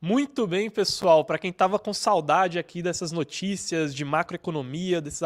Muito bem, pessoal. Para quem estava com saudade aqui dessas notícias de macroeconomia, desses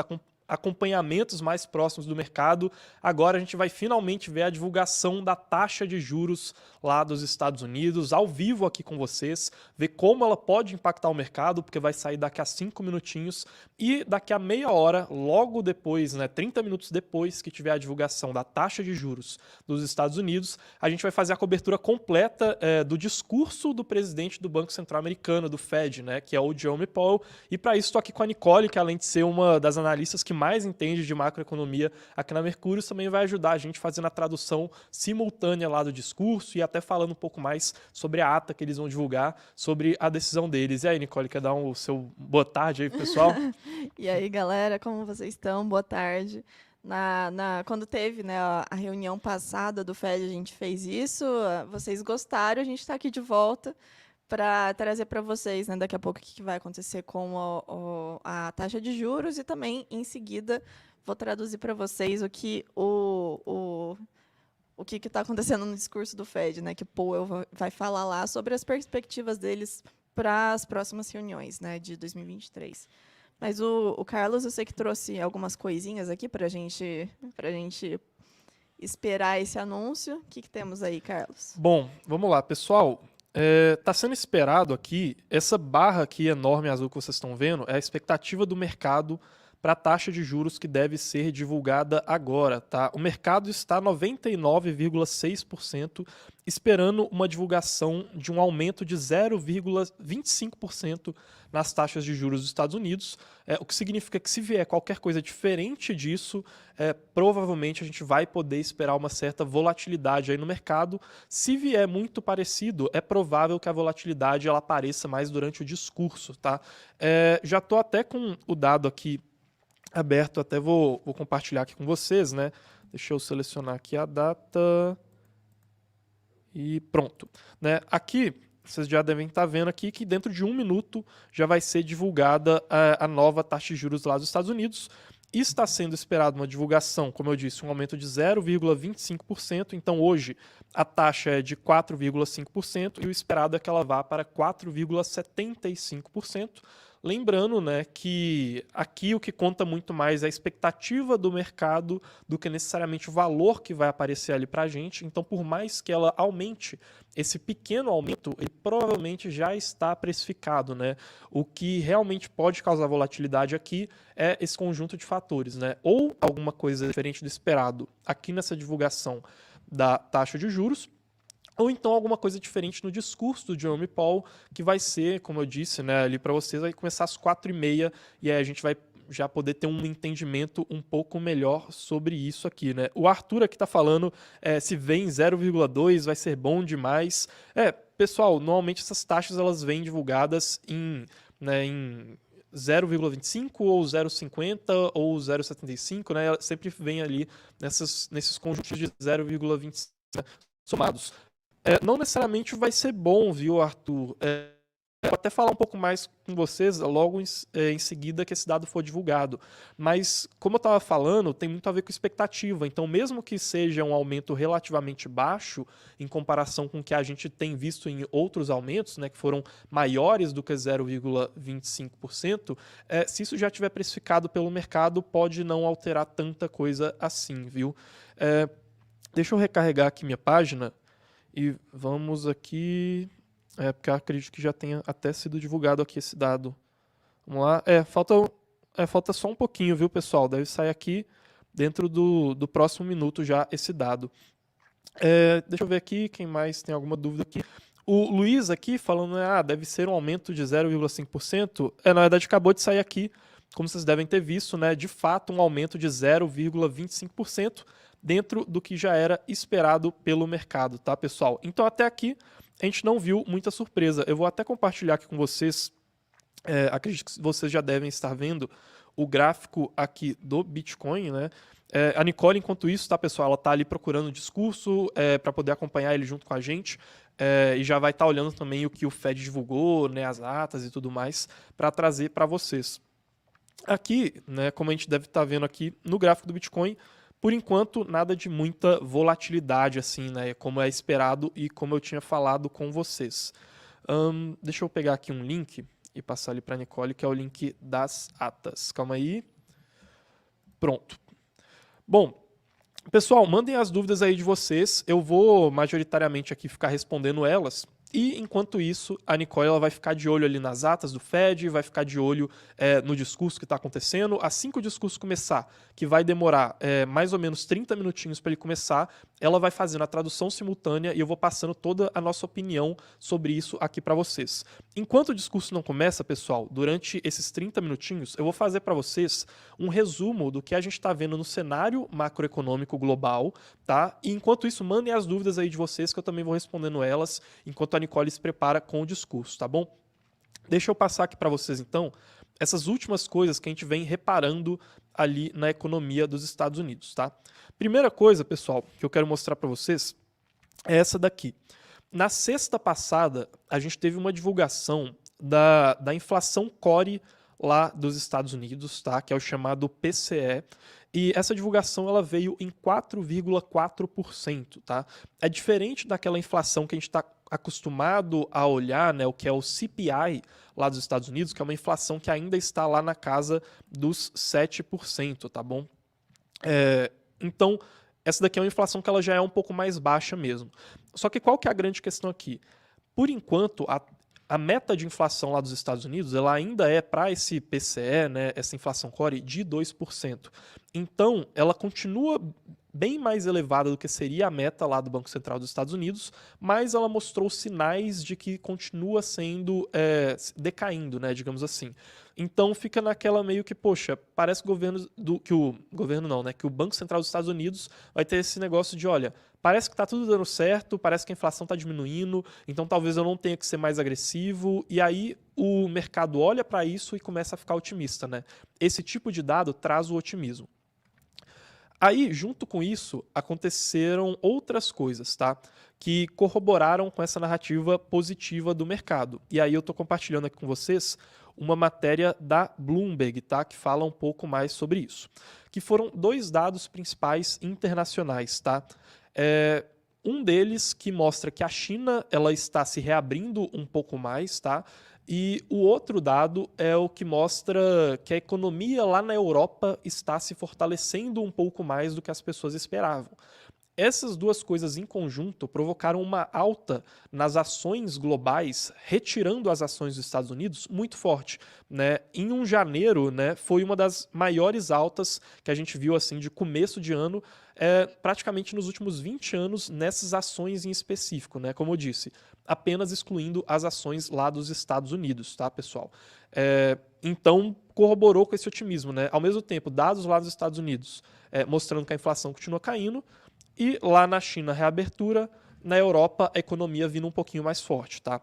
acompanhamentos mais próximos do mercado, agora a gente vai finalmente ver a divulgação da taxa de juros lá dos Estados Unidos, ao vivo aqui com vocês, ver como ela pode impactar o mercado, porque vai sair daqui a 5 minutinhos e daqui a meia hora, logo depois, 30 minutos depois que tiver a divulgação da taxa de juros dos Estados Unidos, a gente vai fazer a cobertura completa do discurso do presidente do Banco Central Americano, do Fed, que é o Jerome Powell. E para isso estou aqui com a Nicole, que além de ser uma das analistas que mais entende de macroeconomia aqui na Mercúrio, também vai ajudar a gente fazendo a tradução simultânea lá do discurso e até falando um pouco mais sobre a ata que eles vão divulgar, sobre a decisão deles. E aí, Nicole, quer dar o seu boa tarde aí, pessoal? E aí, galera, como vocês estão? Boa tarde. Quando teve, né, a reunião passada do FED, a gente fez isso. Vocês gostaram, a gente está aqui de volta para trazer para vocês, né, daqui a pouco o que vai acontecer com a taxa de juros e também, em seguida, vou traduzir para vocês o que está acontecendo no discurso do FED, né, que o Powell vai falar lá sobre as perspectivas deles para as próximas reuniões, né, de 2023. Mas o Carlos, eu sei que trouxe algumas coisinhas aqui para gente esperar esse anúncio. O que temos aí, Carlos? Bom, vamos lá, pessoal. Está sendo esperado aqui, essa barra aqui enorme azul que vocês estão vendo, é a expectativa do mercado para a taxa de juros que deve ser divulgada agora. Tá? O mercado está 99,6% esperando uma divulgação de um aumento de 0,25% nas taxas de juros dos Estados Unidos, o que significa que se vier qualquer coisa diferente disso, provavelmente a gente vai poder esperar uma certa volatilidade aí no mercado. Se vier muito parecido, é provável que a volatilidade ela apareça mais durante o discurso. Tá? Já estou até com o dado aqui aberto, até vou compartilhar aqui com vocês, né? Deixa eu selecionar aqui a data e pronto. Aqui, vocês já devem estar vendo aqui que dentro de 1 minuto já vai ser divulgada a nova taxa de juros lá dos Estados Unidos. E está sendo esperado uma divulgação, como eu disse, um aumento de 0,25%. Então, hoje, a taxa é de 4,5% e o esperado é que ela vá para 4,75%. Lembrando, que aqui o que conta muito mais é a expectativa do mercado do que necessariamente o valor que vai aparecer ali para a gente. Então, por mais que ela aumente, esse pequeno aumento, ele provavelmente já está precificado. O que realmente pode causar volatilidade aqui é esse conjunto de fatores. Ou alguma coisa diferente do esperado aqui nessa divulgação da taxa de juros, ou então alguma coisa diferente no discurso do Jerome Powell, que vai ser, como eu disse, ali para vocês, vai começar às 4h30, e aí a gente vai já poder ter um entendimento um pouco melhor sobre isso aqui. O Arthur aqui está falando, se vem 0,2 vai ser bom demais. Pessoal, normalmente essas taxas elas vêm divulgadas em 0,25 ou 0,50 ou 0,75, Ela sempre vem ali nesses conjuntos de 0,25 somados. Não necessariamente vai ser bom, viu, Arthur? Eu vou até falar um pouco mais com vocês logo em seguida que esse dado for divulgado. Mas, como eu estava falando, tem muito a ver com expectativa. Então, mesmo que seja um aumento relativamente baixo, em comparação com o que a gente tem visto em outros aumentos, que foram maiores do que 0,25%, se isso já estiver precificado pelo mercado, pode não alterar tanta coisa assim, viu? Deixa eu recarregar aqui minha página. E vamos aqui, porque eu acredito que já tenha até sido divulgado aqui esse dado. Vamos lá. Falta só um pouquinho, viu, pessoal? Deve sair aqui dentro do próximo minuto já esse dado. Deixa eu ver aqui, quem mais tem alguma dúvida aqui. O Luiz aqui falando, deve ser um aumento de 0,5%. Na verdade, acabou de sair aqui, como vocês devem ter visto, de fato, um aumento de 0,25%. Dentro do que já era esperado pelo mercado, tá, pessoal? Então, até aqui, a gente não viu muita surpresa. Eu vou até compartilhar aqui com vocês, acredito que vocês já devem estar vendo o gráfico aqui do Bitcoin, a Nicole, enquanto isso, tá, pessoal, ela tá ali procurando o discurso para poder acompanhar ele junto com a gente e já vai estar olhando também o que o Fed divulgou, as atas e tudo mais, para trazer para vocês. Aqui, como a gente deve estar vendo aqui no gráfico do Bitcoin, por enquanto, nada de muita volatilidade, assim, como é esperado e como eu tinha falado com vocês. Deixa eu pegar aqui um link e passar ali para a Nicole, que é o link das atas. Calma aí. Pronto. Bom, pessoal, mandem as dúvidas aí de vocês. Eu vou majoritariamente aqui ficar respondendo elas. E, enquanto isso, a Nicole ela vai ficar de olho ali nas atas do Fed, vai ficar de olho no discurso que está acontecendo. Assim que o discurso começar, que vai demorar mais ou menos 30 minutinhos para ele começar, ela vai fazendo a tradução simultânea e eu vou passando toda a nossa opinião sobre isso aqui para vocês. Enquanto o discurso não começa, pessoal, durante esses 30 minutinhos, eu vou fazer para vocês um resumo do que a gente está vendo no cenário macroeconômico global, tá? E enquanto isso, mandem as dúvidas aí de vocês que eu também vou respondendo elas enquanto a Nicole se prepara com o discurso, tá bom? Deixa eu passar aqui para vocês, então, essas últimas coisas que a gente vem reparando ali na economia dos Estados Unidos, tá? Primeira coisa, pessoal, que eu quero mostrar para vocês é essa daqui. Na sexta passada, a gente teve uma divulgação da inflação core lá dos Estados Unidos, tá? Que é o chamado PCE. E essa divulgação ela veio em 4,4%, tá? É diferente daquela inflação que a gente está acostumado a olhar, né, o que é o CPI lá dos Estados Unidos, que é uma inflação que ainda está lá na casa dos 7%, tá bom? Então, essa daqui é uma inflação que ela já é um pouco mais baixa mesmo. Só que qual que é a grande questão aqui? Por enquanto, a meta de inflação lá dos Estados Unidos ela ainda é para esse PCE, né, essa inflação core, de 2%. Então, ela continua bem mais elevada do que seria a meta lá do Banco Central dos Estados Unidos, mas ela mostrou sinais de que continua sendo decaindo, né, digamos assim. Então fica naquela meio que, poxa, parece que o Banco Central dos Estados Unidos vai ter esse negócio de, olha, parece que está tudo dando certo, parece que a inflação está diminuindo, então talvez eu não tenha que ser mais agressivo, e aí o mercado olha para isso e começa a ficar otimista, né? Esse tipo de dado traz o otimismo. Aí, junto com isso, aconteceram outras coisas, tá? Que corroboraram com essa narrativa positiva do mercado. E aí eu estou compartilhando aqui com vocês uma matéria da Bloomberg, tá? Que fala um pouco mais sobre isso. Que foram dois dados principais internacionais, tá? Um deles que mostra que a China ela está se reabrindo um pouco mais, tá? E o outro dado é o que mostra que a economia lá na Europa está se fortalecendo um pouco mais do que as pessoas esperavam. Essas duas coisas em conjunto provocaram uma alta nas ações globais, retirando as ações dos Estados Unidos muito forte, né? Em janeiro, né, foi uma das maiores altas que a gente viu assim de começo de ano, praticamente nos últimos 20 anos nessas ações em específico, né? Como eu disse, apenas excluindo as ações lá dos Estados Unidos, tá, pessoal? Então corroborou com esse otimismo, né? Ao mesmo tempo, dados lá dos Estados Unidos mostrando que a inflação continua caindo. E lá na China, reabertura, na Europa, a economia vindo um pouquinho mais forte, tá?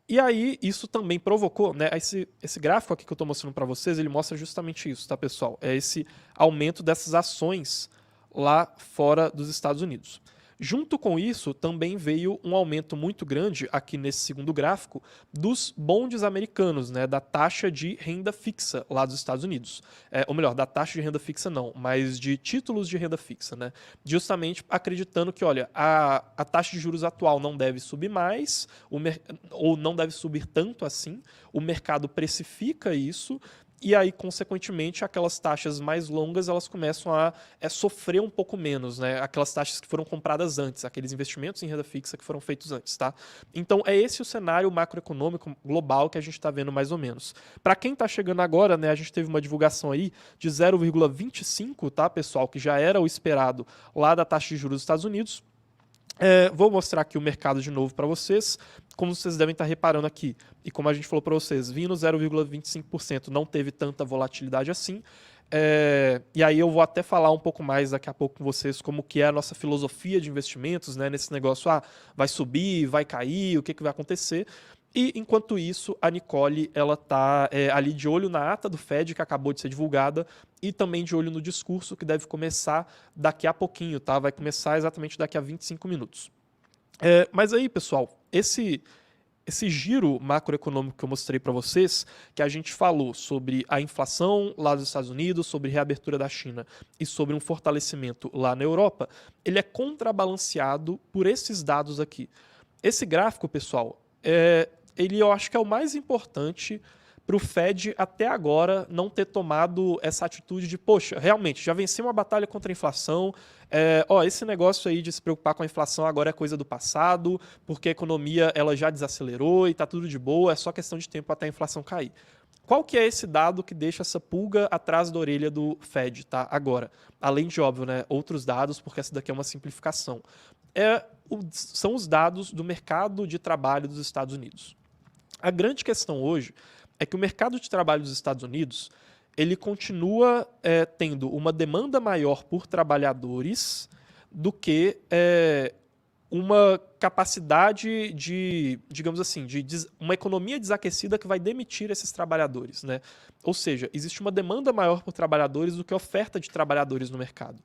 E aí, isso também provocou, né? Esse gráfico aqui que eu estou mostrando para vocês, ele mostra justamente isso, tá, pessoal? É esse aumento dessas ações lá fora dos Estados Unidos. Junto com isso, também veio um aumento muito grande, aqui nesse segundo gráfico, dos bondes americanos, né, da taxa de renda fixa lá dos Estados Unidos. Ou melhor, da taxa de renda fixa não, mas de títulos de renda fixa, né? Justamente acreditando que, olha, a taxa de juros atual não deve subir mais, ou não deve subir tanto assim, o mercado precifica isso. E aí, consequentemente, aquelas taxas mais longas elas começam a sofrer um pouco menos, né? Aquelas taxas que foram compradas antes, aqueles investimentos em renda fixa que foram feitos antes, tá? Então, é esse o cenário macroeconômico global que a gente está vendo mais ou menos. Para quem está chegando agora, né, a gente teve uma divulgação aí de 0,25, tá, pessoal? Que já era o esperado lá da taxa de juros dos Estados Unidos. Vou mostrar aqui o mercado de novo para vocês. Como vocês devem estar reparando aqui, e como a gente falou para vocês, vindo 0,25%, não teve tanta volatilidade assim. E aí eu vou até falar um pouco mais daqui a pouco com vocês como que é a nossa filosofia de investimentos, né, nesse negócio, vai subir, vai cair, o que vai acontecer. E, enquanto isso, a Nicole ela está ali de olho na ata do Fed, que acabou de ser divulgada, e também de olho no discurso, que deve começar daqui a pouquinho, tá? Vai começar exatamente daqui a 25 minutos. Mas aí, pessoal, esse giro macroeconômico que eu mostrei para vocês, que a gente falou sobre a inflação lá dos Estados Unidos, sobre reabertura da China e sobre um fortalecimento lá na Europa, ele é contrabalanceado por esses dados aqui. Esse gráfico, pessoal, ele eu acho que é o mais importante para o Fed até agora não ter tomado essa atitude de, poxa, realmente, já venci uma batalha contra a inflação, esse negócio aí de se preocupar com a inflação agora é coisa do passado, porque a economia ela já desacelerou e está tudo de boa, é só questão de tempo até a inflação cair. Qual que é esse dado que deixa essa pulga atrás da orelha do Fed, tá? Agora, além de, óbvio, né, outros dados, porque essa daqui é uma simplificação. São os dados do mercado de trabalho dos Estados Unidos. A grande questão hoje é que o mercado de trabalho dos Estados Unidos ele continua tendo uma demanda maior por trabalhadores do que uma capacidade de, digamos assim, uma economia desaquecida que vai demitir esses trabalhadores, né? Ou seja, existe uma demanda maior por trabalhadores do que oferta de trabalhadores no mercado.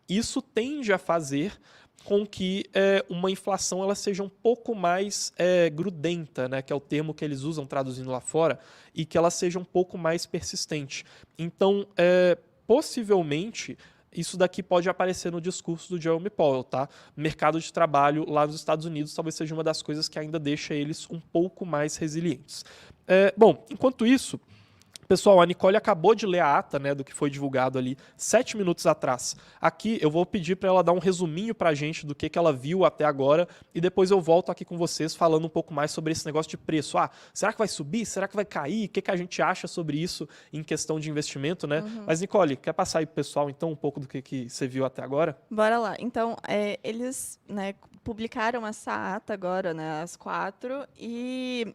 Isso tende a fazer com que uma inflação ela seja um pouco mais grudenta, né, que é o termo que eles usam traduzindo lá fora, e que ela seja um pouco mais persistente. Então, possivelmente, isso daqui pode aparecer no discurso do Jerome Powell, tá? Mercado de trabalho lá nos Estados Unidos talvez seja uma das coisas que ainda deixa eles um pouco mais resilientes. Bom, enquanto isso, pessoal, a Nicole acabou de ler a ata, né, do que foi divulgado ali 7 minutos atrás. Aqui eu vou pedir para ela dar um resuminho para a gente do que ela viu até agora e depois eu volto aqui com vocês falando um pouco mais sobre esse negócio de preço. Será que vai subir? Será que vai cair? O que a gente acha sobre isso em questão de investimento, né? Mas, Nicole, quer passar aí pro pessoal, então, um pouco do que você viu até agora? Bora lá. Então, eles, né, publicaram essa ata agora, né, às 4, e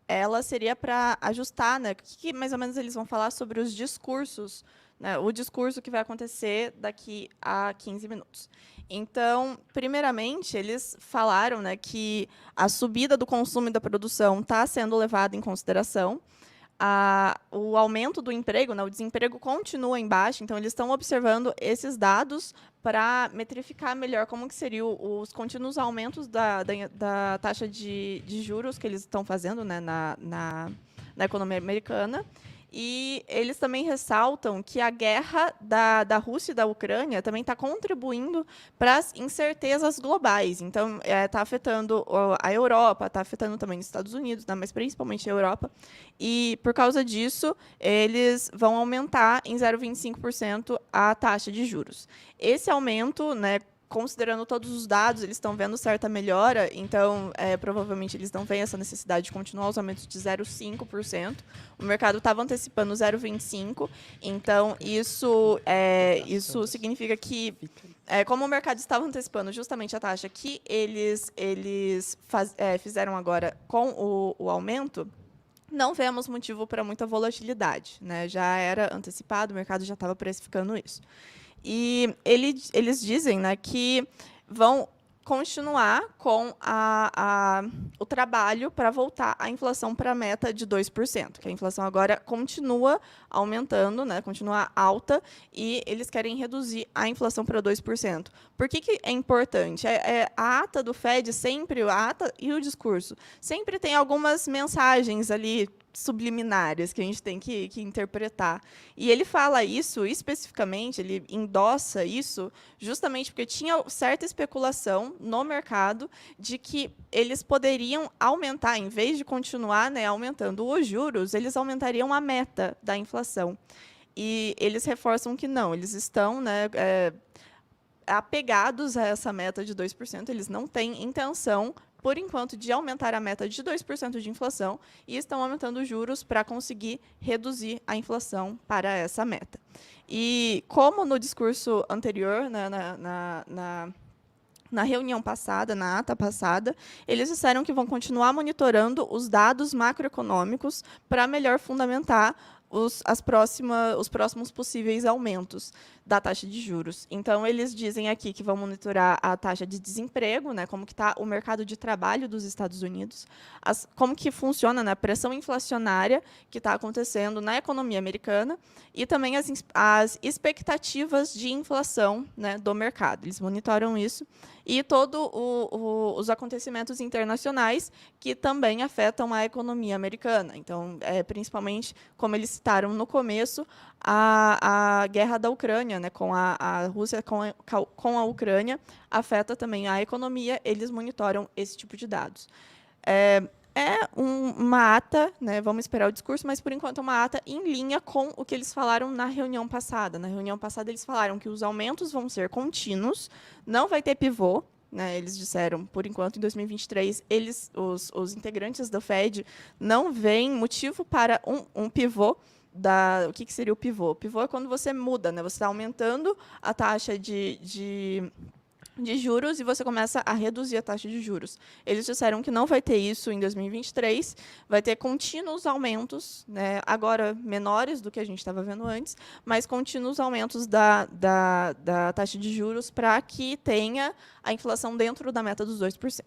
ela seria para ajustar, né, o que mais ou menos eles vão falar sobre os discursos, né, o discurso que vai acontecer daqui a 15 minutos. Então, primeiramente, eles falaram, né, que a subida do consumo e da produção está sendo levada em consideração. O aumento do emprego, né, o desemprego continua em baixa, então eles estão observando esses dados para metrificar melhor como que seriam os contínuos aumentos da taxa de juros que eles estão fazendo, né, na economia americana. E eles também ressaltam que a guerra da Rússia e da Ucrânia também está contribuindo para as incertezas globais. Então, está afetando a Europa, está afetando também os Estados Unidos, né, mas principalmente a Europa. E, por causa disso, eles vão aumentar em 0,25% a taxa de juros. Esse aumento, né, considerando todos os dados, eles estão vendo certa melhora, então, provavelmente, eles não veem essa necessidade de continuar os aumentos de 0,5%. O mercado estava antecipando 0,25%, então, isso significa que, como o mercado estava antecipando justamente a taxa que eles fizeram agora com o aumento, não vemos motivo para muita volatilidade, né? Já era antecipado, o mercado já estava precificando isso. E eles dizem, né, que vão continuar com o trabalho para voltar a inflação para a meta de 2%, que a inflação agora continua aumentando, né, continua alta, e eles querem reduzir a inflação para 2%. Por que é importante? A ata do Fed sempre, a ata e o discurso, sempre tem algumas mensagens ali subliminares que a gente tem que interpretar. E ele fala isso especificamente, ele endossa isso justamente porque tinha certa especulação no mercado de que eles poderiam aumentar, em vez de continuar, né, aumentando os juros, eles aumentariam a meta da inflação. E eles reforçam que não, eles estão, né, apegados a essa meta de 2%, eles não têm intenção, por enquanto, de aumentar a meta de 2% de inflação e estão aumentando os juros para conseguir reduzir a inflação para essa meta. E como no discurso anterior, né, na reunião passada, na ata passada, eles disseram que vão continuar monitorando os dados macroeconômicos para melhor fundamentar os próximos possíveis aumentos da taxa de juros. Então, eles dizem aqui que vão monitorar a taxa de desemprego, né, como que está o mercado de trabalho dos Estados Unidos, como que funciona, né, a pressão inflacionária que está acontecendo na economia americana e também as expectativas de inflação, né, do mercado. Eles monitoram isso e todos os acontecimentos internacionais que também afetam a economia americana. Então, principalmente, como eles citaram no começo, a guerra da Ucrânia, né, com a Rússia com a Ucrânia, afeta também a economia, eles monitoram esse tipo de dados. Uma ata, né, vamos esperar o discurso, mas, por enquanto, é uma ata em linha com o que eles falaram na reunião passada. Na reunião passada, eles falaram que os aumentos vão ser contínuos, não vai ter pivô, né, eles disseram, por enquanto, em 2023, os integrantes do Fed não veem motivo para um pivô. O que seria o pivô? O pivô é quando você muda, né, você está aumentando a taxa de juros e você começa a reduzir a taxa de juros. Eles disseram que não vai ter isso em 2023, vai ter contínuos aumentos, né, agora menores do que a gente estava vendo antes, mas contínuos aumentos da taxa de juros para que tenha a inflação dentro da meta dos 2%.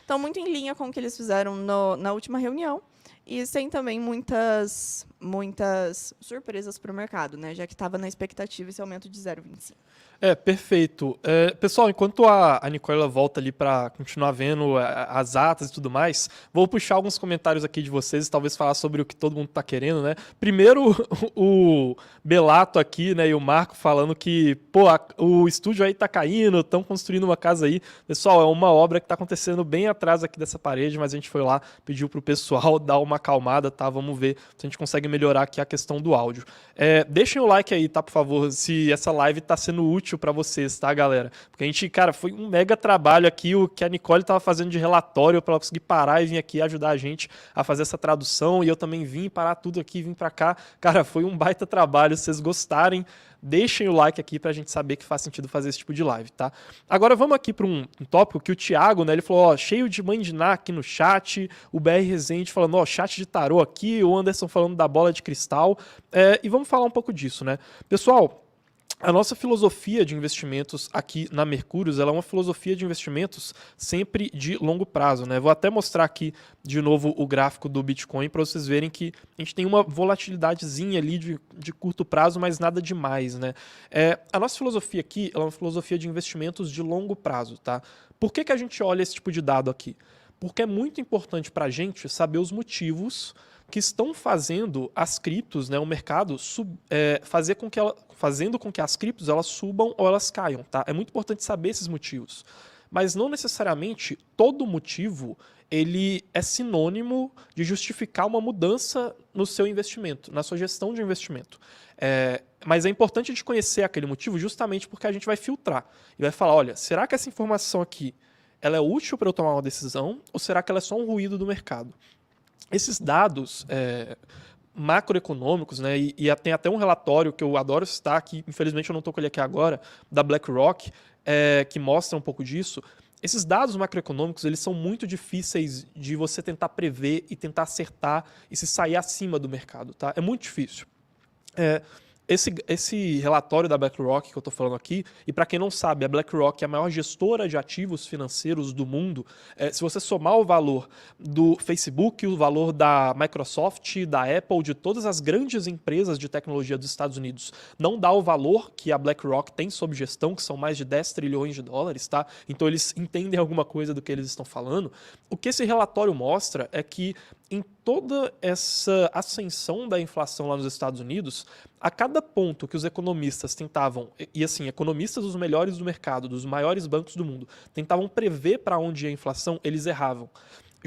Então, muito em linha com o que eles fizeram na última reunião, e sem também muitas surpresas para o mercado, né, já que estava na expectativa esse aumento de 0,25. Perfeito. Pessoal, enquanto a Nicole volta ali para continuar vendo as atas e tudo mais, vou puxar alguns comentários aqui de vocês e talvez falar sobre o que todo mundo está querendo, né? Primeiro, o Belato aqui, né, e o Marco falando que, o estúdio aí tá caindo, estão construindo uma casa aí. Pessoal, é uma obra que está acontecendo bem atrás aqui dessa parede, mas a gente foi lá, pediu pro pessoal dar uma acalmada, tá? Vamos ver se a gente consegue melhorar aqui a questão do áudio. Deixem o like aí, tá, por favor, se essa live tá sendo útil para vocês, tá, galera? Porque a gente, cara, foi um mega trabalho aqui, o que a Nicole tava fazendo de relatório para ela conseguir parar e vir aqui ajudar a gente a fazer essa tradução, e eu também vim parar tudo aqui, vim para cá. Cara, foi um baita trabalho. Se vocês gostarem, deixem o like aqui pra gente saber que faz sentido fazer esse tipo de live, tá? Agora vamos aqui para um tópico que o Thiago, né, ele falou, cheio de mãe de Ná aqui no chat, o BR Rezende falando, chat de tarô aqui, o Anderson falando da bola de cristal, e vamos falar um pouco disso, né? Pessoal, a nossa filosofia de investimentos aqui na Mercúrios, ela é uma filosofia de investimentos sempre de longo prazo, né? Vou até mostrar aqui de novo o gráfico do Bitcoin para vocês verem que a gente tem uma volatilidadezinha ali de curto prazo, mas nada demais, né? A nossa filosofia aqui ela é uma filosofia de investimentos de longo prazo, tá? Por que a gente olha esse tipo de dado aqui? Porque é muito importante para a gente saber os motivos que estão fazendo as criptos, né, o mercado, fazendo com que as criptos elas subam ou elas caiam, tá? É muito importante saber esses motivos. Mas não necessariamente todo motivo ele é sinônimo de justificar uma mudança no seu investimento, na sua gestão de investimento. Mas é importante a gente conhecer aquele motivo justamente porque a gente vai filtrar e vai falar, olha, será que essa informação aqui ela é útil para eu tomar uma decisão ou será que ela é só um ruído do mercado? Esses dados macroeconômicos, né, e tem até um relatório que eu adoro citar, que infelizmente eu não estou com ele aqui agora, da BlackRock, que mostra um pouco disso. Esses dados macroeconômicos eles são muito difíceis de você tentar prever e tentar acertar e se sair acima do mercado, tá? É muito difícil. Esse relatório da BlackRock que eu estou falando aqui, e para quem não sabe, a BlackRock é a maior gestora de ativos financeiros do mundo. Se você somar o valor do Facebook, o valor da Microsoft, da Apple, de todas as grandes empresas de tecnologia dos Estados Unidos, não dá o valor que a BlackRock tem sob gestão, que são mais de 10 trilhões de dólares, tá? Então eles entendem alguma coisa do que eles estão falando. O que esse relatório mostra é que em toda essa ascensão da inflação lá nos Estados Unidos, a cada ponto que os economistas tentavam, e assim, economistas dos melhores do mercado, dos maiores bancos do mundo, tentavam prever para onde ia a inflação, eles erravam.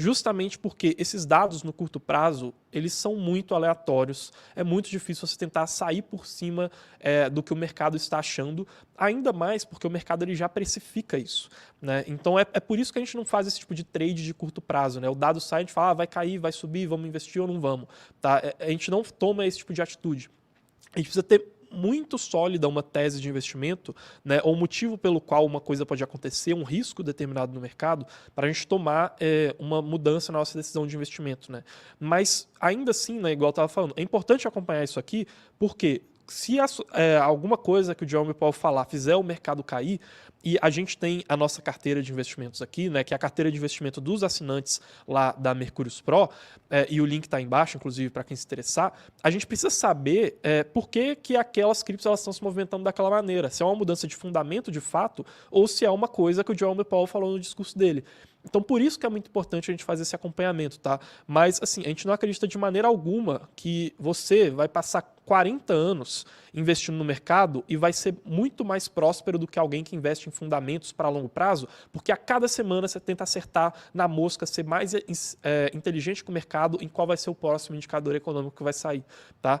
Justamente porque esses dados no curto prazo, eles são muito aleatórios. É muito difícil você tentar sair por cima do que o mercado está achando, ainda mais porque o mercado ele já precifica isso, né? Então é por isso que a gente não faz esse tipo de trade de curto prazo, né? O dado sai, a gente fala, vai cair, vai subir, vamos investir ou não vamos, tá? A gente não toma esse tipo de atitude. A gente precisa ter muito sólida uma tese de investimento, né, ou um motivo pelo qual uma coisa pode acontecer, um risco determinado no mercado, para a gente tomar uma mudança na nossa decisão de investimento, né? Mas ainda assim, né, igual eu estava falando, é importante acompanhar isso aqui, porque se alguma coisa que o Jerome Powell falar fizer o mercado cair, e a gente tem a nossa carteira de investimentos aqui, né, que é a carteira de investimento dos assinantes lá da Mercúrios Pro, e o link está embaixo, inclusive, para quem se interessar, a gente precisa saber por que aquelas criptos elas estão se movimentando daquela maneira, se é uma mudança de fundamento de fato, ou se é uma coisa que o Jerome Powell falou no discurso dele. Então, por isso que é muito importante a gente fazer esse acompanhamento, tá? Mas, assim, a gente não acredita de maneira alguma que você vai passar 40 anos investindo no mercado e vai ser muito mais próspero do que alguém que investe em fundamentos para longo prazo, porque a cada semana você tenta acertar na mosca, ser mais inteligente com o mercado em qual vai ser o próximo indicador econômico que vai sair, tá?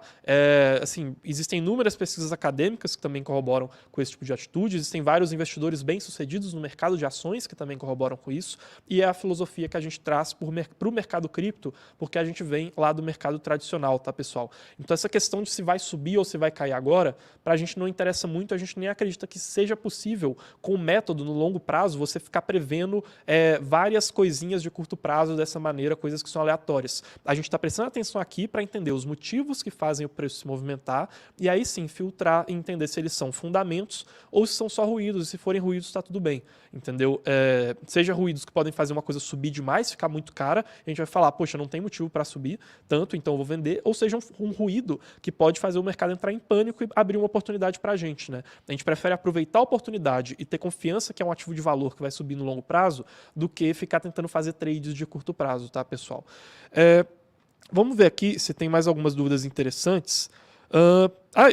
Assim, existem inúmeras pesquisas acadêmicas que também corroboram com esse tipo de atitude, existem vários investidores bem-sucedidos no mercado de ações que também corroboram com isso, e é a filosofia que a gente traz para o mercado cripto, porque a gente vem lá do mercado tradicional, tá, pessoal? Então, essa questão de se vai subir ou se vai cair agora, para a gente não interessa muito, a gente nem acredita que seja possível, com o método no longo prazo, você ficar prevendo várias coisinhas de curto prazo dessa maneira, coisas que são aleatórias. A gente está prestando atenção aqui para entender os motivos que fazem o preço se movimentar e aí sim filtrar e entender se eles são fundamentos ou se são só ruídos, e se forem ruídos está tudo bem, entendeu? Seja ruídos que podem fazer uma coisa subir demais, ficar muito cara, a gente vai falar, poxa, não tem motivo para subir tanto, então eu vou vender, ou seja um ruído que pode fazer o mercado entrar em pânico e abrir uma oportunidade para a gente, né? A gente prefere aproveitar a oportunidade e ter confiança que é um ativo de valor que vai subir no longo prazo do que ficar tentando fazer trades de curto prazo, tá, pessoal? Vamos ver aqui se tem mais algumas dúvidas interessantes.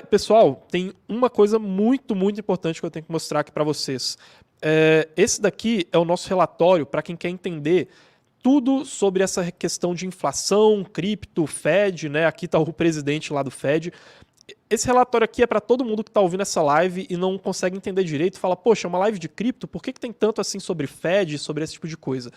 Pessoal, tem uma coisa muito, muito importante que eu tenho que mostrar aqui para vocês. Esse daqui é o nosso relatório para quem quer entender tudo sobre essa questão de inflação, cripto, Fed, né? Aqui está o presidente lá do Fed. Esse relatório aqui é para todo mundo que está ouvindo essa live e não consegue entender direito, fala, poxa, é uma live de cripto, por que tem tanto assim sobre Fed, sobre esse tipo de coisa?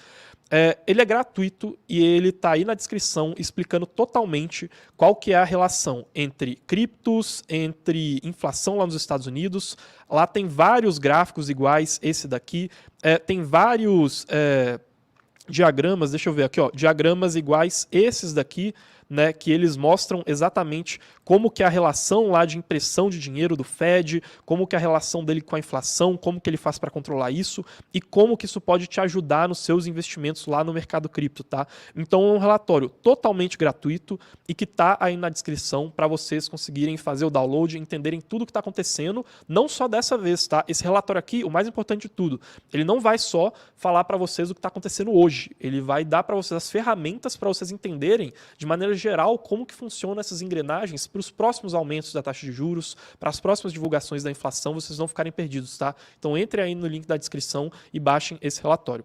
Ele é gratuito e ele está aí na descrição explicando totalmente qual que é a relação entre criptos, entre inflação lá nos Estados Unidos. Lá tem vários gráficos iguais, esse daqui. Tem vários diagramas, deixa eu ver aqui, ó, diagramas iguais esses daqui, né, que eles mostram exatamente como que é a relação lá de impressão de dinheiro do Fed, como que é a relação dele com a inflação, como que ele faz para controlar isso e como que isso pode te ajudar nos seus investimentos lá no mercado cripto, tá? Então é um relatório totalmente gratuito e que tá aí na descrição para vocês conseguirem fazer o download, entenderem tudo o que está acontecendo, não só dessa vez, tá? Esse relatório aqui, o mais importante de tudo, ele não vai só falar para vocês o que está acontecendo hoje, ele vai dar para vocês as ferramentas para vocês entenderem de maneira geral como que funcionam essas engrenagens para os próximos aumentos da taxa de juros, para as próximas divulgações da inflação, vocês não ficarem perdidos, tá? Então entre aí no link da descrição e baixem esse relatório.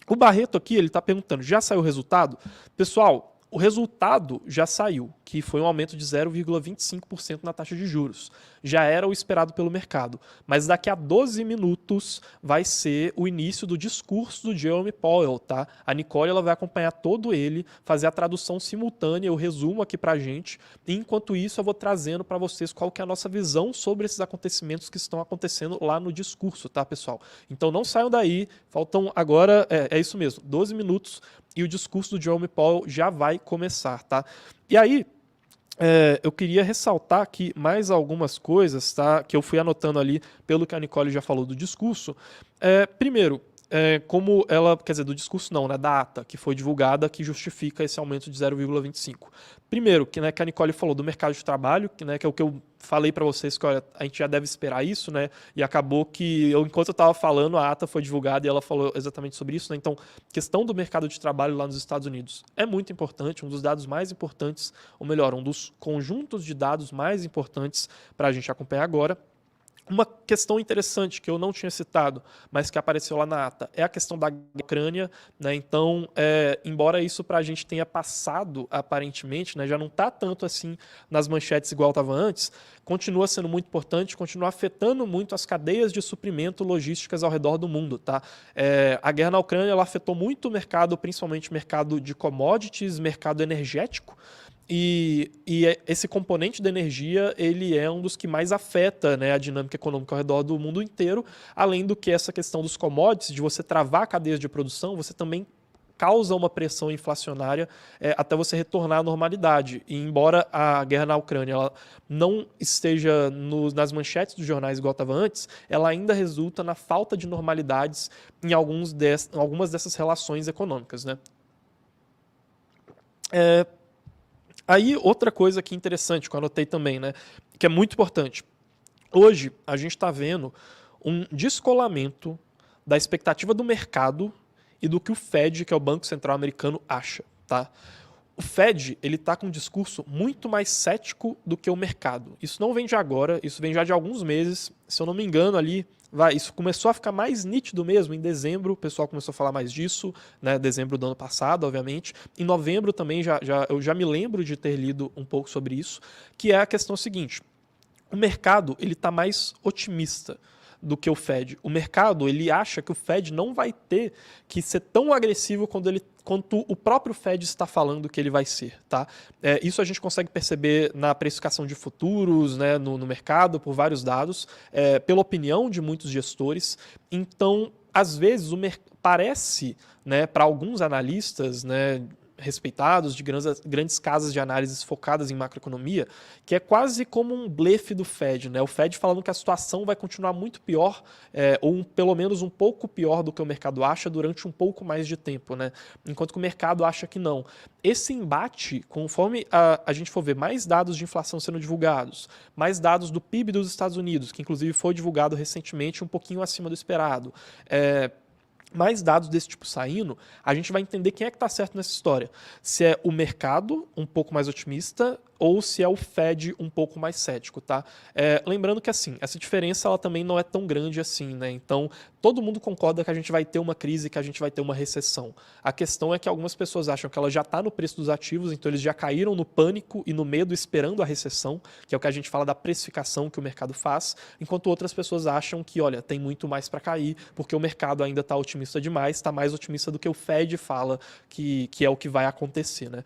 O Barreto aqui, ele está perguntando, já saiu o resultado? Pessoal, o resultado já saiu, que foi um aumento de 0,25% na taxa de juros. Já era o esperado pelo mercado. Mas daqui a 12 minutos vai ser o início do discurso do Jerome Powell, tá? A Nicole ela vai acompanhar todo ele, fazer a tradução simultânea, o resumo aqui pra gente. E enquanto isso, eu vou trazendo para vocês qual que é a nossa visão sobre esses acontecimentos que estão acontecendo lá no discurso, tá, pessoal? Então não saiam daí, faltam agora, é isso mesmo, 12 minutos e o discurso do Jerome Powell já vai começar, tá? E aí, eu queria ressaltar aqui mais algumas coisas, tá? Que eu fui anotando ali pelo que a Nicole já falou do discurso. Primeiro, como ela, quer dizer, do discurso não, né, da ata que foi divulgada que justifica esse aumento de 0,25. Primeiro, que a Nicole falou do mercado de trabalho, que é o que eu falei para vocês que olha, a gente já deve esperar isso, né? E acabou que, enquanto eu estava falando, a ata foi divulgada e ela falou exatamente sobre isso, né? Então, questão do mercado de trabalho lá nos Estados Unidos é muito importante, um dos dados mais importantes, ou melhor, um dos conjuntos de dados mais importantes para a gente acompanhar agora. Uma questão interessante que eu não tinha citado, mas que apareceu lá na ata, é a questão da Ucrânia, né? Então, embora isso para a gente tenha passado, aparentemente, né, já não está tanto assim nas manchetes igual estava antes, continua sendo muito importante, continua afetando muito as cadeias de suprimento logísticas ao redor do mundo, tá? A guerra na Ucrânia ela afetou muito o mercado, principalmente o mercado de commodities, mercado energético. E esse componente da energia ele é um dos que mais afeta, né, a dinâmica econômica ao redor do mundo inteiro, além do que essa questão dos commodities, de você travar cadeias de produção, você também causa uma pressão inflacionária até você retornar à normalidade. E embora a guerra na Ucrânia ela não esteja nas manchetes dos jornais igual estava antes, ela ainda resulta na falta de normalidades em algumas dessas relações econômicas, né? Aí, outra coisa aqui interessante, que eu anotei também, né, que é muito importante. Hoje, a gente está vendo um descolamento da expectativa do mercado e do que o Fed, que é o Banco Central Americano, acha. Tá? O Fed está com um discurso muito mais cético do que o mercado. Isso não vem de agora, isso vem já de alguns meses. Se eu não me engano, isso começou a ficar mais nítido mesmo em dezembro, o pessoal começou a falar mais disso, né? Dezembro do ano passado, obviamente. Em novembro também eu já me lembro de ter lido um pouco sobre isso, que é a questão seguinte: o mercado está mais otimista do que o Fed. O mercado ele acha que o Fed não vai ter que ser tão agressivo quanto o próprio Fed está falando que ele vai ser. Tá? Isso a gente consegue perceber na precificação de futuros, né, no mercado, por vários dados, pela opinião de muitos gestores. Então, às vezes, parece, né, para alguns analistas, né, respeitados, de grandes casas de análises focadas em macroeconomia, que é quase como um blefe do Fed, né? O Fed falando que a situação vai continuar muito pior, ou pelo menos um pouco pior do que o mercado acha durante um pouco mais de tempo, né? Enquanto que o mercado acha que não. Esse embate, conforme a gente for ver mais dados de inflação sendo divulgados, mais dados do PIB dos Estados Unidos, que inclusive foi divulgado recentemente um pouquinho acima do esperado, mais dados desse tipo saindo, a gente vai entender quem é que está certo nessa história. Se é o mercado um pouco mais otimista ou se é o Fed um pouco mais cético, tá? Lembrando que, assim, essa diferença ela também não é tão grande assim, né? Então, todo mundo concorda que a gente vai ter uma crise, que a gente vai ter uma recessão. A questão é que algumas pessoas acham que ela já está no preço dos ativos, então eles já caíram no pânico e no medo esperando a recessão, que é o que a gente fala da precificação que o mercado faz, enquanto outras pessoas acham que, olha, tem muito mais para cair, porque o mercado ainda está otimista demais, está mais otimista do que o Fed fala que é o que vai acontecer, né?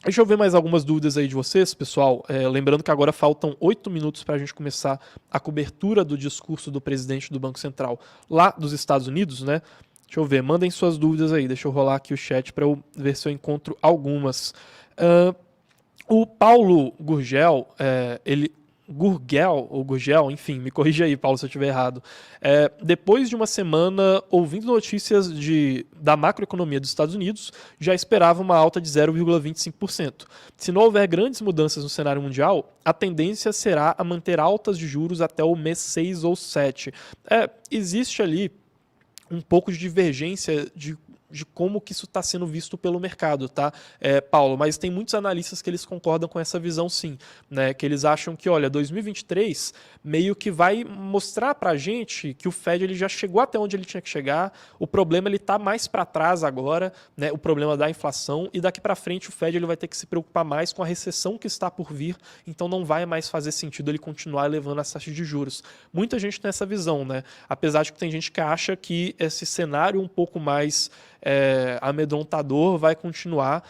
Deixa eu ver mais algumas dúvidas aí de vocês, pessoal. Lembrando que agora faltam 8 minutos para a gente começar a cobertura do discurso do presidente do Banco Central lá dos Estados Unidos, né? Deixa eu ver, mandem suas dúvidas aí. Deixa eu rolar aqui o chat para eu ver se eu encontro algumas. O Paulo Gurgel, Gurgel, enfim, me corrija aí, Paulo, se eu estiver errado. Depois de uma semana ouvindo notícias da macroeconomia dos Estados Unidos, já esperava uma alta de 0,25%. Se não houver grandes mudanças no cenário mundial, a tendência será a manter altas de juros até o mês 6 ou 7. Existe ali um pouco de divergência de como que isso está sendo visto pelo mercado, tá, Paulo? Mas tem muitos analistas que eles concordam com essa visão, sim, né? Que eles acham que, olha, 2023 meio que vai mostrar para a gente que o Fed ele já chegou até onde ele tinha que chegar, o problema ele está mais para trás agora, né? O problema da inflação, e daqui para frente o Fed ele vai ter que se preocupar mais com a recessão que está por vir, então não vai mais fazer sentido ele continuar elevando as taxas de juros. Muita gente tem essa visão, né? Apesar de que tem gente que acha que esse cenário um pouco mais amedrontador vai continuar,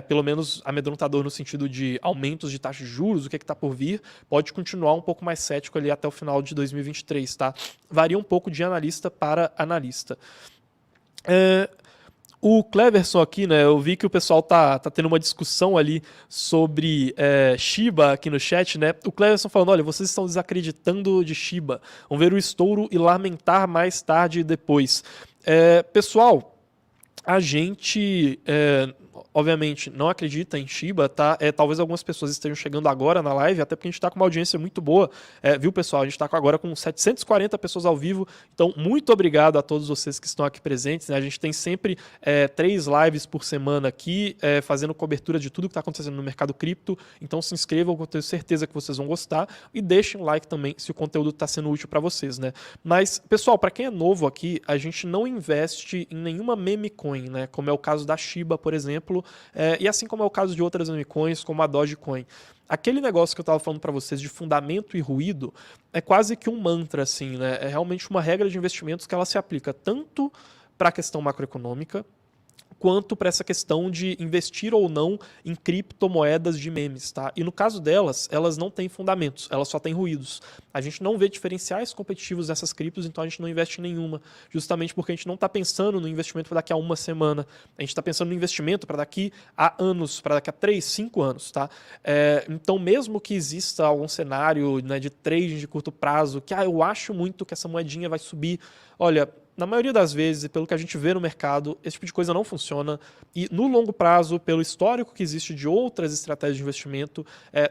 pelo menos amedrontador no sentido de aumentos de taxas de juros, o que está por vir, pode continuar um pouco mais cético ali até o final de 2023, tá? Varia um pouco de analista para analista. O Cleverson aqui, né, eu vi que o pessoal tá tendo uma discussão ali sobre Shiba aqui no chat, né? O Cleverson falando, olha, vocês estão desacreditando de Shiba, vão ver o estouro e lamentar mais tarde e depois. Pessoal, a gente, obviamente, não acredita em Shiba, tá? Talvez algumas pessoas estejam chegando agora na live, até porque a gente está com uma audiência muito boa, viu, pessoal? A gente está agora com 740 pessoas ao vivo, então muito obrigado a todos vocês que estão aqui presentes, né? A gente tem sempre 3 lives por semana aqui, fazendo cobertura de tudo que está acontecendo no mercado cripto, então se inscrevam, eu tenho certeza que vocês vão gostar, e deixem um like também se o conteúdo está sendo útil para vocês, né? Mas, pessoal, para quem é novo aqui, a gente não investe em nenhuma meme coin, né? Como é o caso da Shiba, por exemplo, e assim como é o caso de outras meme coins, como a Dogecoin. Aquele negócio que eu estava falando para vocês de fundamento e ruído é quase que um mantra, assim, né? É realmente uma regra de investimentos que ela se aplica tanto para a questão macroeconômica, quanto para essa questão de investir ou não em criptomoedas de memes, tá? E no caso delas, elas não têm fundamentos, elas só têm ruídos. A gente não vê diferenciais competitivos nessas criptos, então a gente não investe em nenhuma, justamente porque a gente não está pensando no investimento para daqui a uma semana, a gente está pensando no investimento para daqui a anos, para daqui a 3, 5 anos, tá? Então, mesmo que exista algum cenário, né, de trading de curto prazo, que eu acho muito que essa moedinha vai subir, olha, na maioria das vezes, e pelo que a gente vê no mercado, esse tipo de coisa não funciona. E no longo prazo, pelo histórico que existe de outras estratégias de investimento,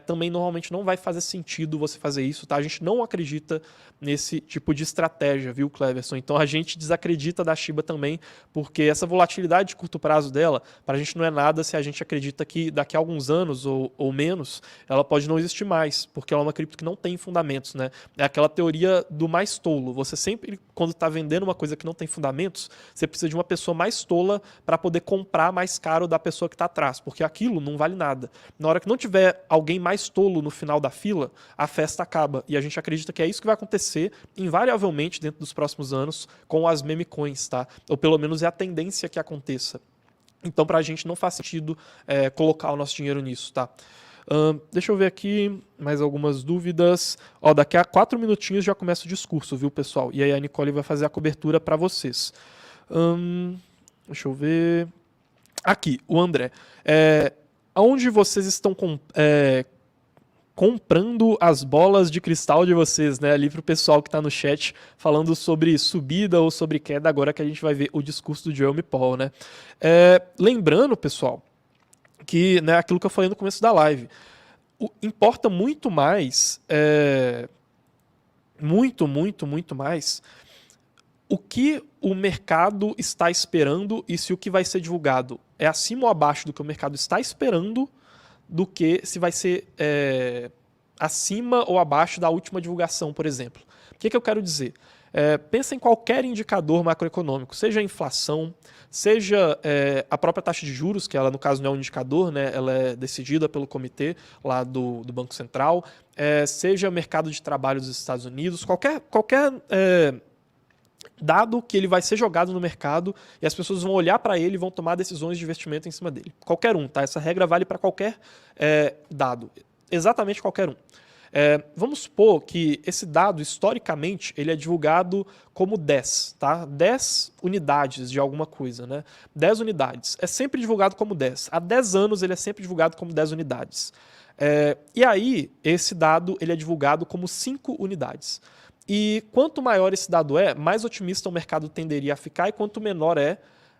também normalmente não vai fazer sentido você fazer isso, tá? A gente não acredita nesse tipo de estratégia, viu, Cleverson? Então a gente desacredita da Shiba também, porque essa volatilidade de curto prazo dela, para a gente não é nada se a gente acredita que daqui a alguns anos ou menos, ela pode não existir mais, porque ela é uma cripto que não tem fundamentos, né? É aquela teoria do mais tolo. Você sempre, quando está vendendo uma coisa que não tem fundamentos, você precisa de uma pessoa mais tola para poder comprar mais caro da pessoa que está atrás, porque aquilo não vale nada. Na hora que não tiver alguém mais tolo no final da fila, a festa acaba. E a gente acredita que é isso que vai acontecer invariavelmente dentro dos próximos anos com as meme coins, tá? Ou pelo menos é a tendência que aconteça. Então, para a gente não faz sentido colocar o nosso dinheiro nisso, tá? Deixa eu ver aqui mais algumas dúvidas. Daqui a 4 minutinhos já começa o discurso, viu, pessoal? E aí a Nicole vai fazer a cobertura para vocês. Deixa eu ver. Aqui, o André. Aonde vocês estão comprando as bolas de cristal de vocês, né? Ali para o pessoal que está no chat falando sobre subida ou sobre queda, agora que a gente vai ver o discurso do Jerome Powell, né? Lembrando, pessoal, que, né, aquilo que eu falei no começo da live, importa muito mais, muito mais, o que o mercado está esperando e se o que vai ser divulgado é acima ou abaixo do que o mercado está esperando, do que se vai ser acima ou abaixo da última divulgação, por exemplo. O que eu quero dizer? Pensa em qualquer indicador macroeconômico, seja a inflação, seja a própria taxa de juros, que ela no caso não é um indicador, né, ela é decidida pelo comitê lá do Banco Central, seja o mercado de trabalho dos Estados Unidos, qualquer dado que ele vai ser jogado no mercado e as pessoas vão olhar para ele e vão tomar decisões de investimento em cima dele. Qualquer um, tá? Essa regra vale para qualquer dado, exatamente qualquer um. Vamos supor que esse dado, historicamente, ele é divulgado como 10, tá? 10 unidades de alguma coisa, né? 10 unidades. É sempre divulgado como 10. Há 10 anos ele é sempre divulgado como 10 unidades. E aí, esse dado ele é divulgado como 5 unidades. E quanto maior esse dado mais otimista o mercado tenderia a ficar, e quanto menor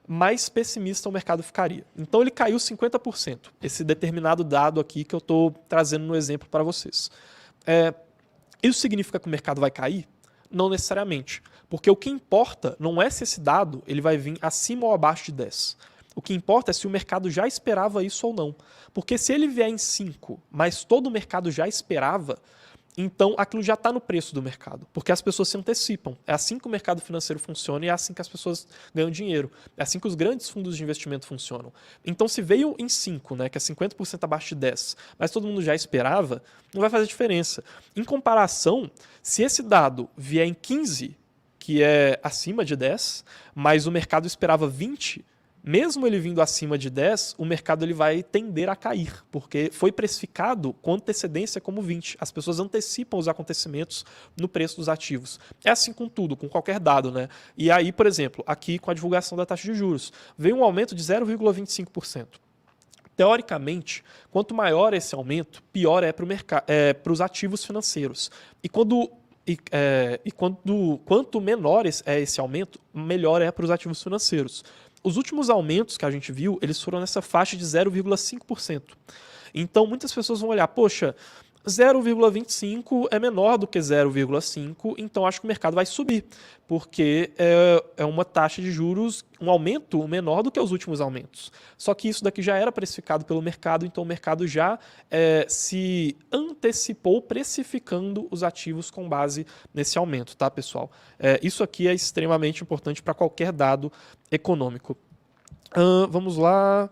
mais pessimista o mercado ficaria. Então ele caiu 50%, esse determinado dado aqui que eu estou trazendo no exemplo para vocês. Isso significa que o mercado vai cair? Não necessariamente, porque o que importa não é se esse dado ele vai vir acima ou abaixo de 10. O que importa é se o mercado já esperava isso ou não. Porque se ele vier em 5, mas todo o mercado já esperava, então aquilo já está no preço do mercado, porque as pessoas se antecipam. É assim que o mercado financeiro funciona e é assim que as pessoas ganham dinheiro. É assim que os grandes fundos de investimento funcionam. Então se veio em 5, né, que é 50% abaixo de 10, mas todo mundo já esperava, não vai fazer diferença. Em comparação, se esse dado vier em 15, que é acima de 10, mas o mercado esperava 20, mesmo ele vindo acima de 10, o mercado ele vai tender a cair, porque foi precificado com antecedência como 20. As pessoas antecipam os acontecimentos no preço dos ativos. É assim com tudo, com qualquer dado, né? E aí, por exemplo, aqui com a divulgação da taxa de juros, veio um aumento de 0,25%. Teoricamente, quanto maior esse aumento, pior é para os ativos financeiros. Quanto menor é esse aumento, melhor é para os ativos financeiros. Os últimos aumentos que a gente viu, eles foram nessa faixa de 0,5%. Então, muitas pessoas vão olhar, poxa, 0,25 é menor do que 0,5, então acho que o mercado vai subir, porque é uma taxa de juros, um aumento menor do que os últimos aumentos. Só que isso daqui já era precificado pelo mercado, então o mercado já se antecipou precificando os ativos com base nesse aumento, tá, pessoal? Isso aqui é extremamente importante para qualquer dado econômico. Vamos lá.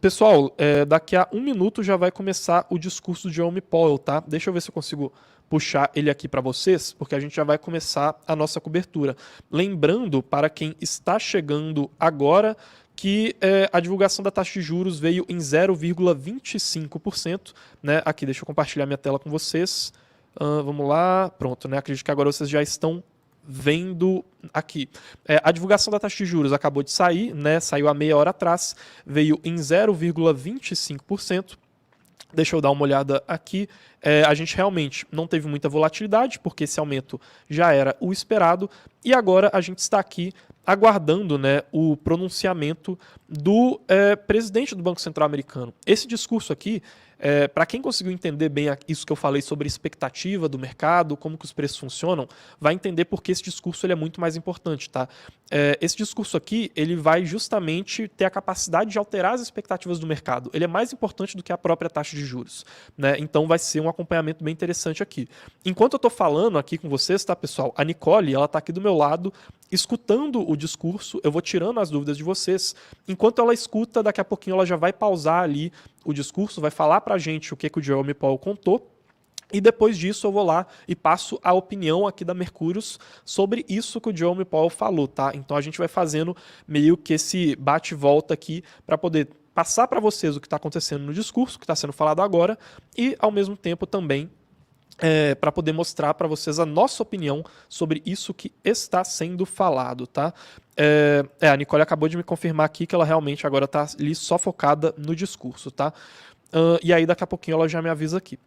Pessoal, daqui a 1 minuto já vai começar o discurso de Jerome Powell, tá? Deixa eu ver se eu consigo puxar ele aqui para vocês, porque a gente já vai começar a nossa cobertura. Lembrando, para quem está chegando agora, que a divulgação da taxa de juros veio em 0,25%. Né? Aqui, deixa eu compartilhar minha tela com vocês. Vamos lá. Pronto, né? Acredito que agora vocês já estão vendo aqui. A divulgação da taxa de juros acabou de sair, né? Saiu há meia hora atrás, veio em 0,25%. Deixa eu dar uma olhada aqui. A gente realmente não teve muita volatilidade, porque esse aumento já era o esperado, e agora a gente está aqui aguardando, né, o pronunciamento do presidente do Banco Central americano. Esse discurso aqui, para quem conseguiu entender bem isso que eu falei sobre expectativa do mercado, como que os preços funcionam, vai entender porque esse discurso ele é muito mais importante. Tá? Esse discurso aqui ele vai justamente ter a capacidade de alterar as expectativas do mercado. Ele é mais importante do que a própria taxa de juros. Né? Então vai ser um acompanhamento bem interessante aqui. Enquanto eu estou falando aqui com vocês, tá, pessoal? A Nicole ela está aqui do meu lado, escutando o discurso, eu vou tirando as dúvidas de vocês. Enquanto ela escuta, daqui a pouquinho ela já vai pausar ali o discurso, vai falar pra gente o que o Jerome Powell contou, e depois disso eu vou lá e passo a opinião aqui da Mercúrios sobre isso que o Jerome Powell falou, tá? Então a gente vai fazendo meio que esse bate e volta aqui para poder passar para vocês o que está acontecendo no discurso, o que está sendo falado agora, e ao mesmo tempo também para poder mostrar para vocês a nossa opinião sobre isso que está sendo falado, tá? A Nicole acabou de me confirmar aqui que ela realmente agora está ali só focada no discurso, tá? E aí daqui a pouquinho ela já me avisa aqui.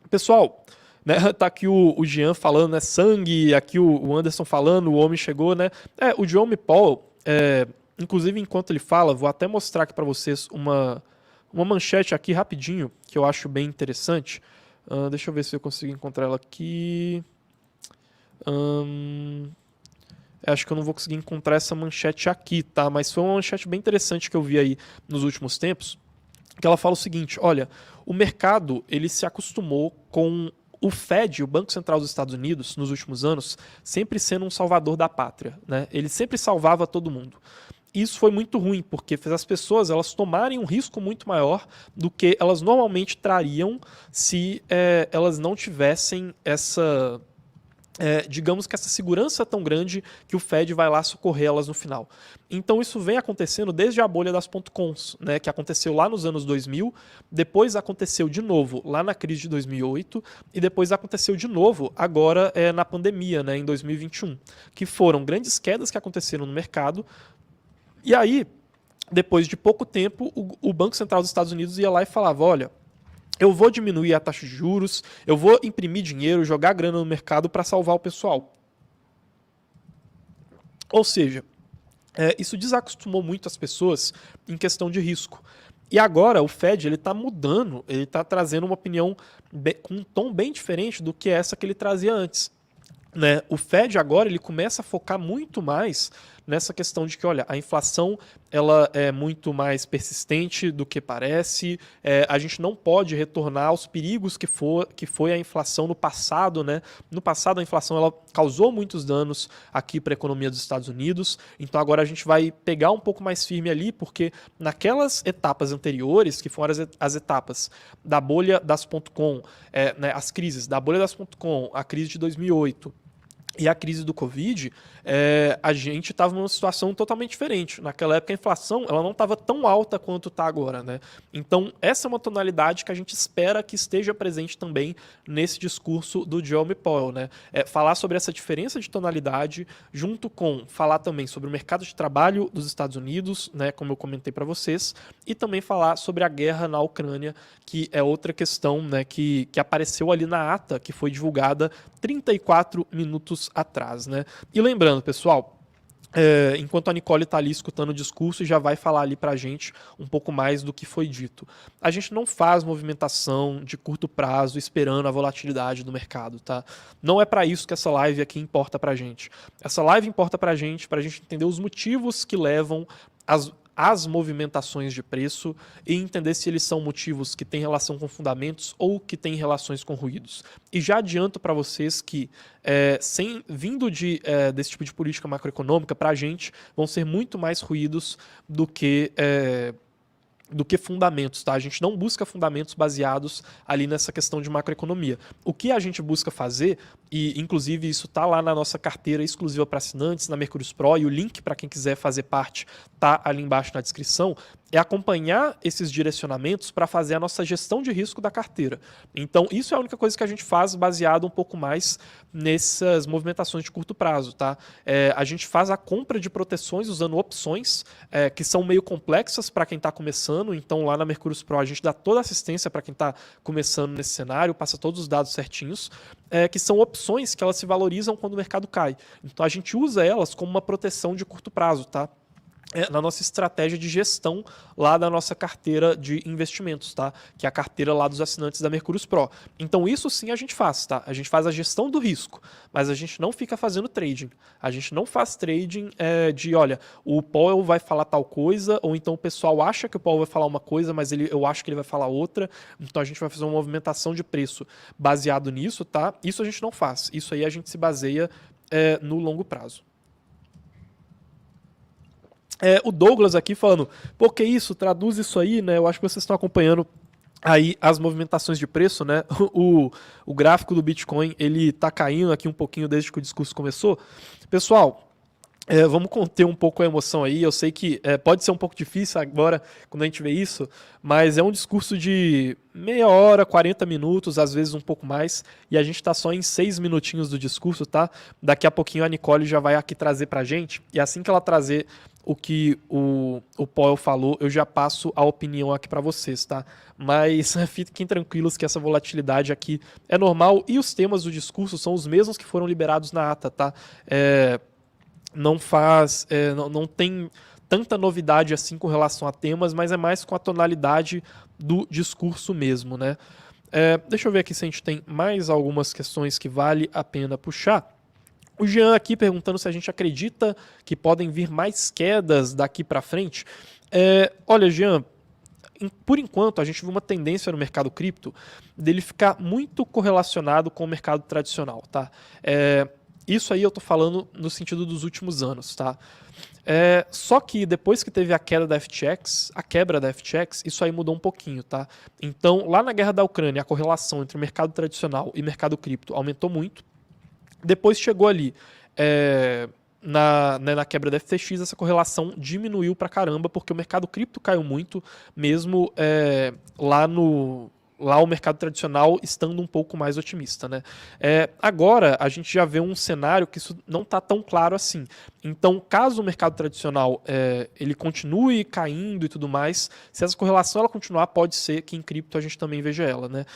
Pessoal, né, tá aqui o Jean falando, né, sangue, aqui o Anderson falando, o homem chegou, né? O Jerome Powell, inclusive enquanto ele fala, vou até mostrar aqui para vocês uma manchete aqui rapidinho, que eu acho bem interessante. Deixa eu ver se eu consigo encontrar ela aqui. Acho que eu não vou conseguir encontrar essa manchete aqui, tá? Mas foi uma manchete bem interessante que eu vi aí nos últimos tempos, que ela fala o seguinte: olha, o mercado ele se acostumou com o Fed, o Banco Central dos Estados Unidos, nos últimos anos, sempre sendo um salvador da pátria, né? Ele sempre salvava todo mundo. Isso foi muito ruim, porque fez as pessoas elas tomarem um risco muito maior do que elas normalmente trariam se elas não tivessem essa, digamos que essa segurança tão grande que o Fed vai lá socorrer elas no final. Então isso vem acontecendo desde a bolha das .coms, né, que aconteceu lá nos anos 2000, depois aconteceu de novo lá na crise de 2008 e depois aconteceu de novo agora na pandemia, né, em 2021, que foram grandes quedas que aconteceram no mercado. E aí, depois de pouco tempo, o Banco Central dos Estados Unidos ia lá e falava: olha, eu vou diminuir a taxa de juros, eu vou imprimir dinheiro, jogar grana no mercado para salvar o pessoal. Ou seja, isso desacostumou muito as pessoas em questão de risco. E agora o Fed está mudando, ele está trazendo uma opinião com um tom bem diferente do que essa que ele trazia antes. Né? O Fed agora ele começa a focar muito mais nessa questão de que, olha, a inflação ela é muito mais persistente do que parece, a gente não pode retornar aos perigos que foi a inflação no passado. Né? No passado a inflação ela causou muitos danos aqui para a economia dos Estados Unidos, então agora a gente vai pegar um pouco mais firme ali, porque naquelas etapas anteriores, que foram as etapas da bolha das .com, né, as crises da bolha das .com, a crise de 2008, e a crise do Covid, a gente estava numa situação totalmente diferente. Naquela época a inflação ela não estava tão alta quanto está agora. Né? Então essa é uma tonalidade que a gente espera que esteja presente também nesse discurso do Jerome Powell. Né? Falar sobre essa diferença de tonalidade, junto com falar também sobre o mercado de trabalho dos Estados Unidos, né, como eu comentei para vocês, e também falar sobre a guerra na Ucrânia, que é outra questão, né, que apareceu ali na ata, que foi divulgada 34 minutos atrás. Né? E lembrando, pessoal, enquanto a Nicole está ali escutando o discurso e já vai falar ali para a gente um pouco mais do que foi dito. A gente não faz movimentação de curto prazo esperando a volatilidade do mercado, tá? Não é para isso que essa live aqui importa para a gente. Essa live importa para a gente entender os motivos que levam as movimentações de preço e entender se eles são motivos que têm relação com fundamentos ou que têm relações com ruídos. E já adianto para vocês que, vindo desse tipo de política macroeconômica, para a gente vão ser muito mais ruídos do que do que fundamentos, tá? A gente não busca fundamentos baseados ali nessa questão de macroeconomia. O que a gente busca fazer, e inclusive isso tá lá na nossa carteira exclusiva para assinantes, na Mercúrios Pro, e o link para quem quiser fazer parte tá ali embaixo na descrição, é acompanhar esses direcionamentos para fazer a nossa gestão de risco da carteira. Então, isso é a única coisa que a gente faz baseado um pouco mais nessas movimentações de curto prazo, tá? A gente faz a compra de proteções usando opções que são meio complexas para quem está começando. Então, lá na Mercúrios Pro, a gente dá toda a assistência para quem está começando nesse cenário, passa todos os dados certinhos, que são opções que elas se valorizam quando o mercado cai. Então, a gente usa elas como uma proteção de curto prazo, tá? Na nossa estratégia de gestão lá da nossa carteira de investimentos, tá? Que é a carteira lá dos assinantes da Mercúrios Pro. Então isso sim a gente faz, tá? A gente faz a gestão do risco, mas a gente não fica fazendo trading. A gente não faz trading de, olha, o Powell vai falar tal coisa, ou então o pessoal acha que o Powell vai falar uma coisa, mas eu acho que ele vai falar outra. Então a gente vai fazer uma movimentação de preço baseado nisso, tá? Isso a gente não faz. Isso aí a gente se baseia no longo prazo. O Douglas aqui falando, pô, que isso? Traduz isso aí, né? Eu acho que vocês estão acompanhando aí as movimentações de preço, né? O gráfico do Bitcoin, ele tá caindo aqui um pouquinho desde que o discurso começou. Pessoal, vamos conter um pouco a emoção aí. Eu sei que pode ser um pouco difícil agora, quando a gente vê isso, mas é um discurso de meia hora, 40 minutos, às vezes um pouco mais, e a gente está só em 6 minutinhos do discurso, tá? Daqui a pouquinho a Nicole já vai aqui trazer pra gente, e assim que ela trazer o que o Powell falou, eu já passo a opinião aqui para vocês, tá? Mas fiquem tranquilos que essa volatilidade aqui é normal, e os temas do discurso são os mesmos que foram liberados na ata, tá? Não tem tanta novidade assim com relação a temas, mas é mais com a tonalidade do discurso mesmo, né? Deixa eu ver aqui se a gente tem mais algumas questões que vale a pena puxar. O Jean aqui perguntando se a gente acredita que podem vir mais quedas daqui para frente. Olha, Jean, por enquanto a gente viu uma tendência no mercado cripto dele ficar muito correlacionado com o mercado tradicional, tá? Isso aí eu tô falando no sentido dos últimos anos, tá? Só que depois que teve a quebra da FTX, isso aí mudou um pouquinho, tá? Então, lá na guerra da Ucrânia, a correlação entre o mercado tradicional e mercado cripto aumentou muito. Depois chegou ali, na quebra da FTX, essa correlação diminuiu pra caramba, porque o mercado cripto caiu muito, mesmo lá o mercado tradicional estando um pouco mais otimista, né? Agora, a gente já vê um cenário que isso não está tão claro assim. Então, caso o mercado tradicional ele continue caindo e tudo mais, se essa correlação ela continuar, pode ser que em cripto a gente também veja ela, né?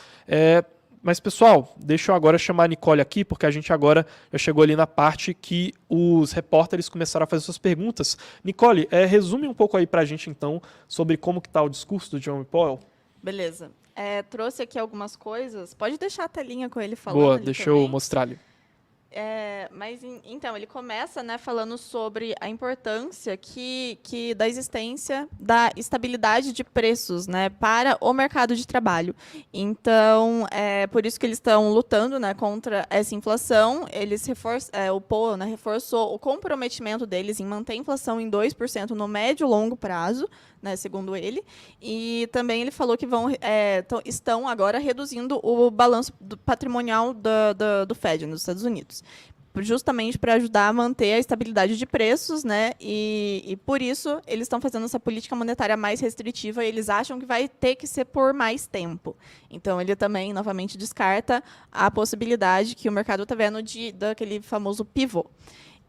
Mas, pessoal, deixa eu agora chamar a Nicole aqui, porque a gente agora já chegou ali na parte que os repórteres começaram a fazer suas perguntas. Nicole, resume um pouco aí pra gente, então, sobre como que tá o discurso do Jerome Powell. Beleza. Trouxe aqui algumas coisas. Pode deixar a telinha com ele falando. Boa, deixa eu mostrar ali. Então, ele começa, né, falando sobre a importância da existência da estabilidade de preços, né, para o mercado de trabalho. Então, por isso que eles estão lutando, né, contra essa inflação. O Powell, né, reforçou o comprometimento deles em manter a inflação em 2% no médio e longo prazo, né, segundo ele. E também ele falou que estão agora reduzindo o balanço patrimonial do Fed nos Estados Unidos, justamente para ajudar a manter a estabilidade de preços, né? E por isso eles estão fazendo essa política monetária mais restritiva, e eles acham que vai ter que ser por mais tempo. Então, ele também, novamente, descarta a possibilidade que o mercado está vendo daquele famoso pivô.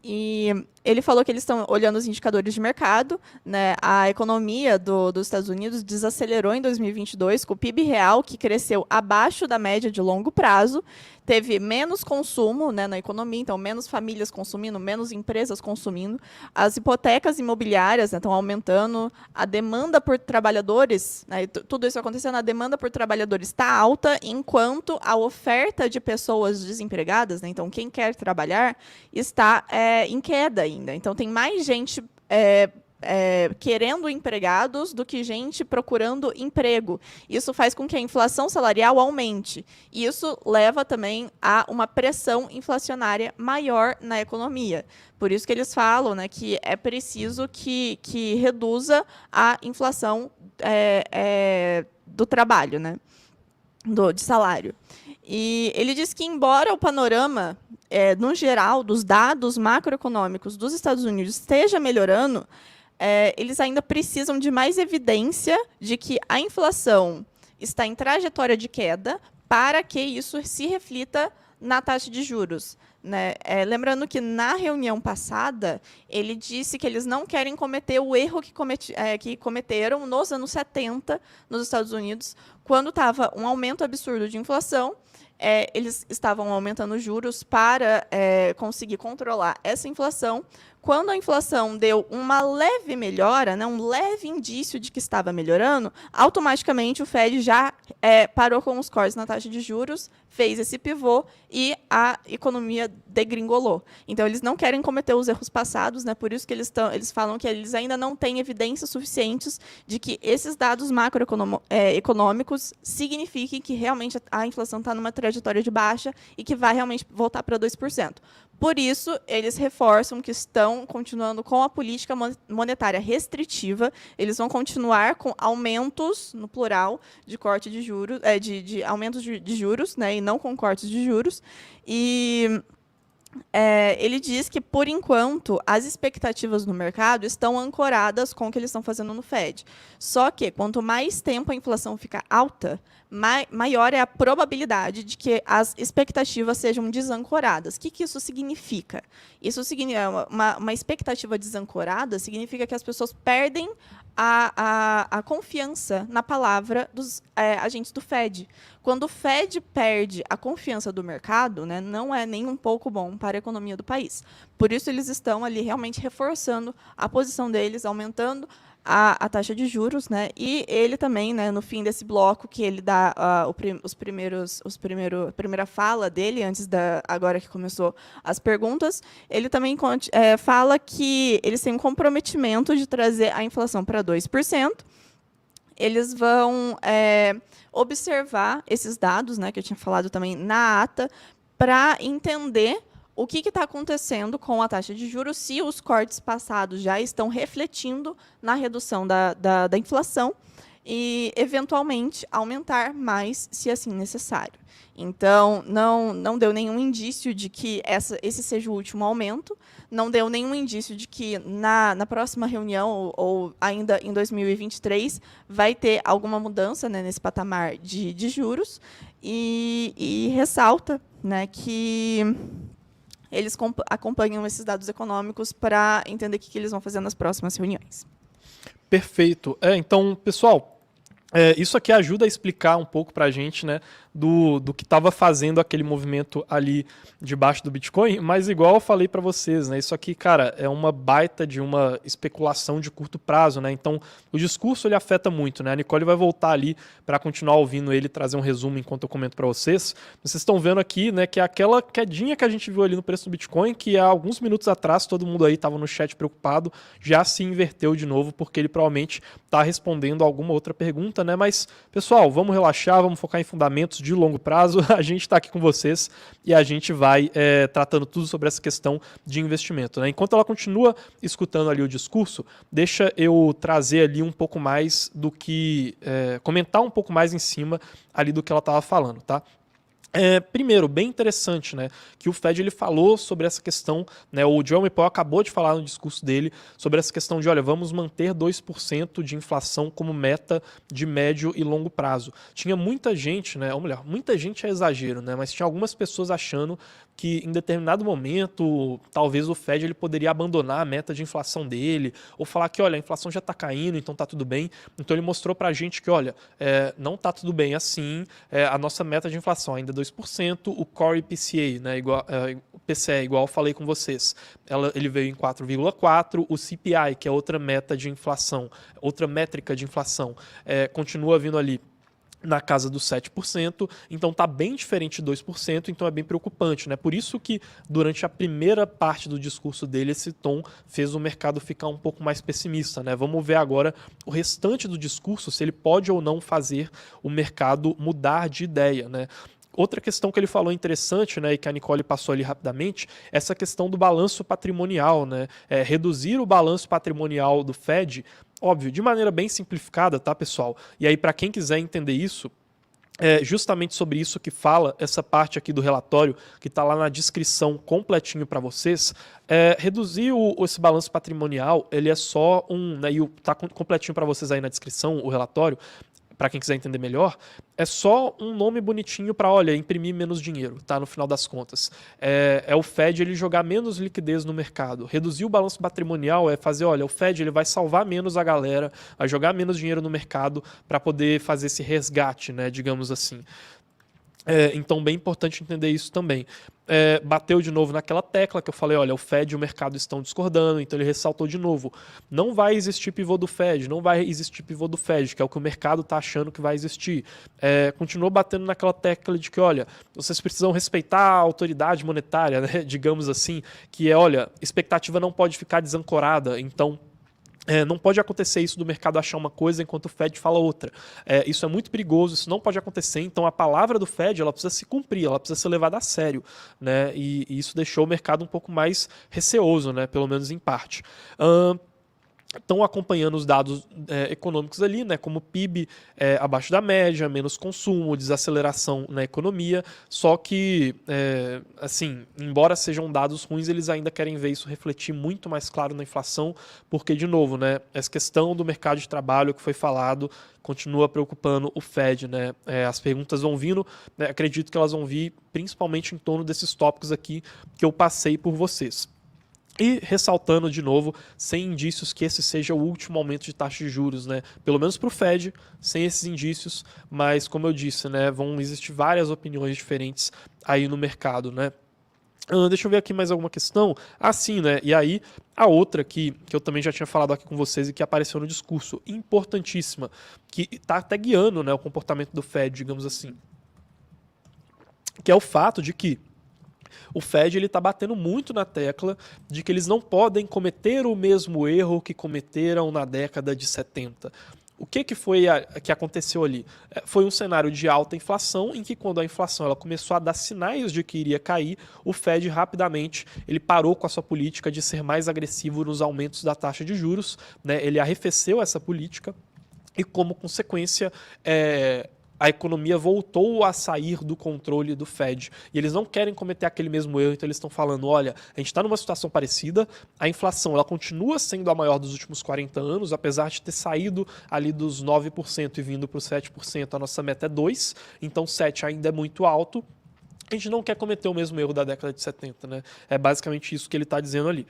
E ele falou que eles estão olhando os indicadores de mercado, né? A economia dos Estados Unidos desacelerou em 2022, com o PIB real, que cresceu abaixo da média de longo prazo, teve menos consumo, né, na economia, então menos famílias consumindo, menos empresas consumindo, as hipotecas imobiliárias, né, estão aumentando, a demanda por trabalhadores, né, tudo isso acontecendo, a demanda por trabalhadores está alta, enquanto a oferta de pessoas desempregadas, né, então quem quer trabalhar, está em queda ainda. Então, tem mais gente querendo empregados do que gente procurando emprego. Isso faz com que a inflação salarial aumente. E isso leva também a uma pressão inflacionária maior na economia. Por isso que eles falam, né, que é preciso que reduza a inflação do trabalho, né, de salário. E ele diz que, embora o panorama, no geral, dos dados macroeconômicos dos Estados Unidos esteja melhorando, eles ainda precisam de mais evidência de que a inflação está em trajetória de queda para que isso se reflita na taxa de juros. Né? Lembrando que, na reunião passada, ele disse que eles não querem cometer o erro que cometeram nos anos 70 nos Estados Unidos, quando estava um aumento absurdo de inflação. Eles estavam aumentando os juros para conseguir controlar essa inflação. Quando a inflação deu uma leve melhora, né, um leve indício de que estava melhorando, automaticamente o Fed já parou com os cortes na taxa de juros, fez esse pivô e a economia degringolou. Então, eles não querem cometer os erros passados, né, por isso que eles falam que eles ainda não têm evidências suficientes de que esses dados macroeconômicos signifiquem que realmente a inflação está numa trajetória de baixa e que vai realmente voltar para 2%. Por isso, eles reforçam que estão continuando com a política monetária restritiva. Eles vão continuar com aumentos, no plural, de corte de juros, de aumentos de juros, né, e não com cortes de juros. E ele diz que, por enquanto, as expectativas no mercado estão ancoradas com o que eles estão fazendo no Fed. Só que, quanto mais tempo a inflação fica alta, maior é a probabilidade de que as expectativas sejam desancoradas. O que isso significa? Isso significa uma expectativa desancorada significa que as pessoas perdem a confiança na palavra dos agentes do Fed. Quando o Fed perde a confiança do mercado, né, não é nem um pouco bom para a economia do país. Por isso, eles estão ali realmente reforçando a posição deles, aumentando a taxa de juros, né? E ele também, né, no fim desse bloco, que ele dá a primeira fala dele, agora que começou as perguntas, ele também fala que eles têm um comprometimento de trazer a inflação para 2%. Eles vão observar esses dados, né, que eu tinha falado também na ata, para entender o que está acontecendo com a taxa de juros, se os cortes passados já estão refletindo na redução da inflação e, eventualmente, aumentar mais, se assim necessário. Então, não deu nenhum indício de que esse seja o último aumento, não deu nenhum indício de que, na próxima reunião, ou ainda em 2023, vai ter alguma mudança, né, nesse patamar de juros, e ressalta, né, que eles acompanham esses dados econômicos para entender o que eles vão fazer nas próximas reuniões. Perfeito. Então, pessoal, isso aqui ajuda a explicar um pouco para a gente, né, do que estava fazendo aquele movimento ali debaixo do Bitcoin, mas igual eu falei para vocês, né, isso aqui, cara, é uma baita de uma especulação de curto prazo, né, então o discurso ele afeta muito, né, a Nicole vai voltar ali para continuar ouvindo ele, trazer um resumo enquanto eu comento para vocês. Vocês estão vendo aqui, né, que é aquela quedinha que a gente viu ali no preço do Bitcoin, que há alguns minutos atrás todo mundo aí estava no chat preocupado, já se inverteu de novo, porque ele provavelmente está respondendo a alguma outra pergunta, né, mas, pessoal, vamos relaxar, vamos focar em fundamentos de longo prazo, a gente está aqui com vocês e a gente vai tratando tudo sobre essa questão de investimento, né? Enquanto ela continua escutando ali o discurso, deixa eu trazer ali um pouco mais do que, comentar um pouco mais em cima ali do que ela estava falando, tá? Primeiro, bem interessante, né, que o Fed ele falou sobre essa questão, né, o Jerome Powell acabou de falar no discurso dele sobre essa questão de, olha, vamos manter 2% de inflação como meta de médio e longo prazo. Tinha muita gente, né, ou melhor, muita gente é exagero, né, mas tinha algumas pessoas achando que em determinado momento, talvez o Fed ele poderia abandonar a meta de inflação dele, ou falar que, olha, a inflação já está caindo, então está tudo bem. Então ele mostrou para a gente que, olha, não está tudo bem assim, a nossa meta de inflação ainda é 2%, o Core IPCA, né, o PCE, igual eu falei com vocês, ele veio em 4,4%, o CPI, que é outra meta de inflação, outra métrica de inflação, continua vindo ali na casa dos 7%, então está bem diferente de 2%, então é bem preocupante, né? Por isso que durante a primeira parte do discurso dele, esse tom fez o mercado ficar um pouco mais pessimista, né? Vamos ver agora o restante do discurso, se ele pode ou não fazer o mercado mudar de ideia, né? Outra questão que ele falou interessante, né, e que a Nicole passou ali rapidamente, essa questão do balanço patrimonial, né? Reduzir o balanço patrimonial do Fed, óbvio, de maneira bem simplificada, tá, pessoal? E aí, para quem quiser entender isso, é justamente sobre isso que fala essa parte aqui do relatório, que está lá na descrição completinho para vocês. Reduzir esse balanço patrimonial, ele é só né, e está completinho para vocês aí na descrição, o relatório, para quem quiser entender melhor, é só um nome bonitinho para, olha, imprimir menos dinheiro, tá? No final das contas. É o Fed ele jogar menos liquidez no mercado. Reduzir o balanço patrimonial é fazer, olha, o Fed ele vai salvar menos a galera, vai jogar menos dinheiro no mercado para poder fazer esse resgate, né? Digamos assim. Então, bem importante entender isso também. Bateu de novo naquela tecla que eu falei, olha, o Fed e o mercado estão discordando, então ele ressaltou de novo, não vai existir pivô do Fed, não vai existir pivô do Fed, que é o que o mercado está achando que vai existir. Continuou batendo naquela tecla de que, olha, vocês precisam respeitar a autoridade monetária, né, digamos assim, que é, olha, expectativa não pode ficar desancorada, então não pode acontecer isso do mercado achar uma coisa enquanto o Fed fala outra. Isso é muito perigoso, isso não pode acontecer. Então a palavra do Fed ela precisa se cumprir, ela precisa ser levada a sério, né? E isso deixou o mercado um pouco mais receoso, né? Pelo menos em parte. Estão acompanhando os dados econômicos ali, né, como PIB abaixo da média, menos consumo, desaceleração na economia, só que, assim, embora sejam dados ruins, eles ainda querem ver isso refletir muito mais claro na inflação, porque, de novo, né, essa questão do mercado de trabalho que foi falado continua preocupando o Fed, né, as perguntas vão vindo, né, acredito que elas vão vir principalmente em torno desses tópicos aqui que eu passei por vocês. E ressaltando de novo, sem indícios que esse seja o último aumento de taxa de juros, né? Pelo menos para o Fed, sem esses indícios, mas como eu disse, né, vão existir várias opiniões diferentes aí no mercado, né? Deixa eu ver aqui mais alguma questão. Sim, né? E aí, a outra que eu também já tinha falado aqui com vocês e que apareceu no discurso, importantíssima, que está até guiando, né, o comportamento do Fed, digamos assim, que é o fato de que o Fed está batendo muito na tecla de que eles não podem cometer o mesmo erro que cometeram na década de 70. O que foi que aconteceu ali? Foi um cenário de alta inflação, em que quando a inflação ela começou a dar sinais de que iria cair, o Fed rapidamente ele parou com a sua política de ser mais agressivo nos aumentos da taxa de juros, né? Ele arrefeceu essa política e, como consequência, a economia voltou a sair do controle do Fed. E eles não querem cometer aquele mesmo erro, então eles estão falando, olha, a gente está numa situação parecida, a inflação ela continua sendo a maior dos últimos 40 anos, apesar de ter saído ali dos 9% e vindo para os 7%, a nossa meta é 2%, então 7% ainda é muito alto. A gente não quer cometer o mesmo erro da década de 70, né? É basicamente isso que ele está dizendo ali.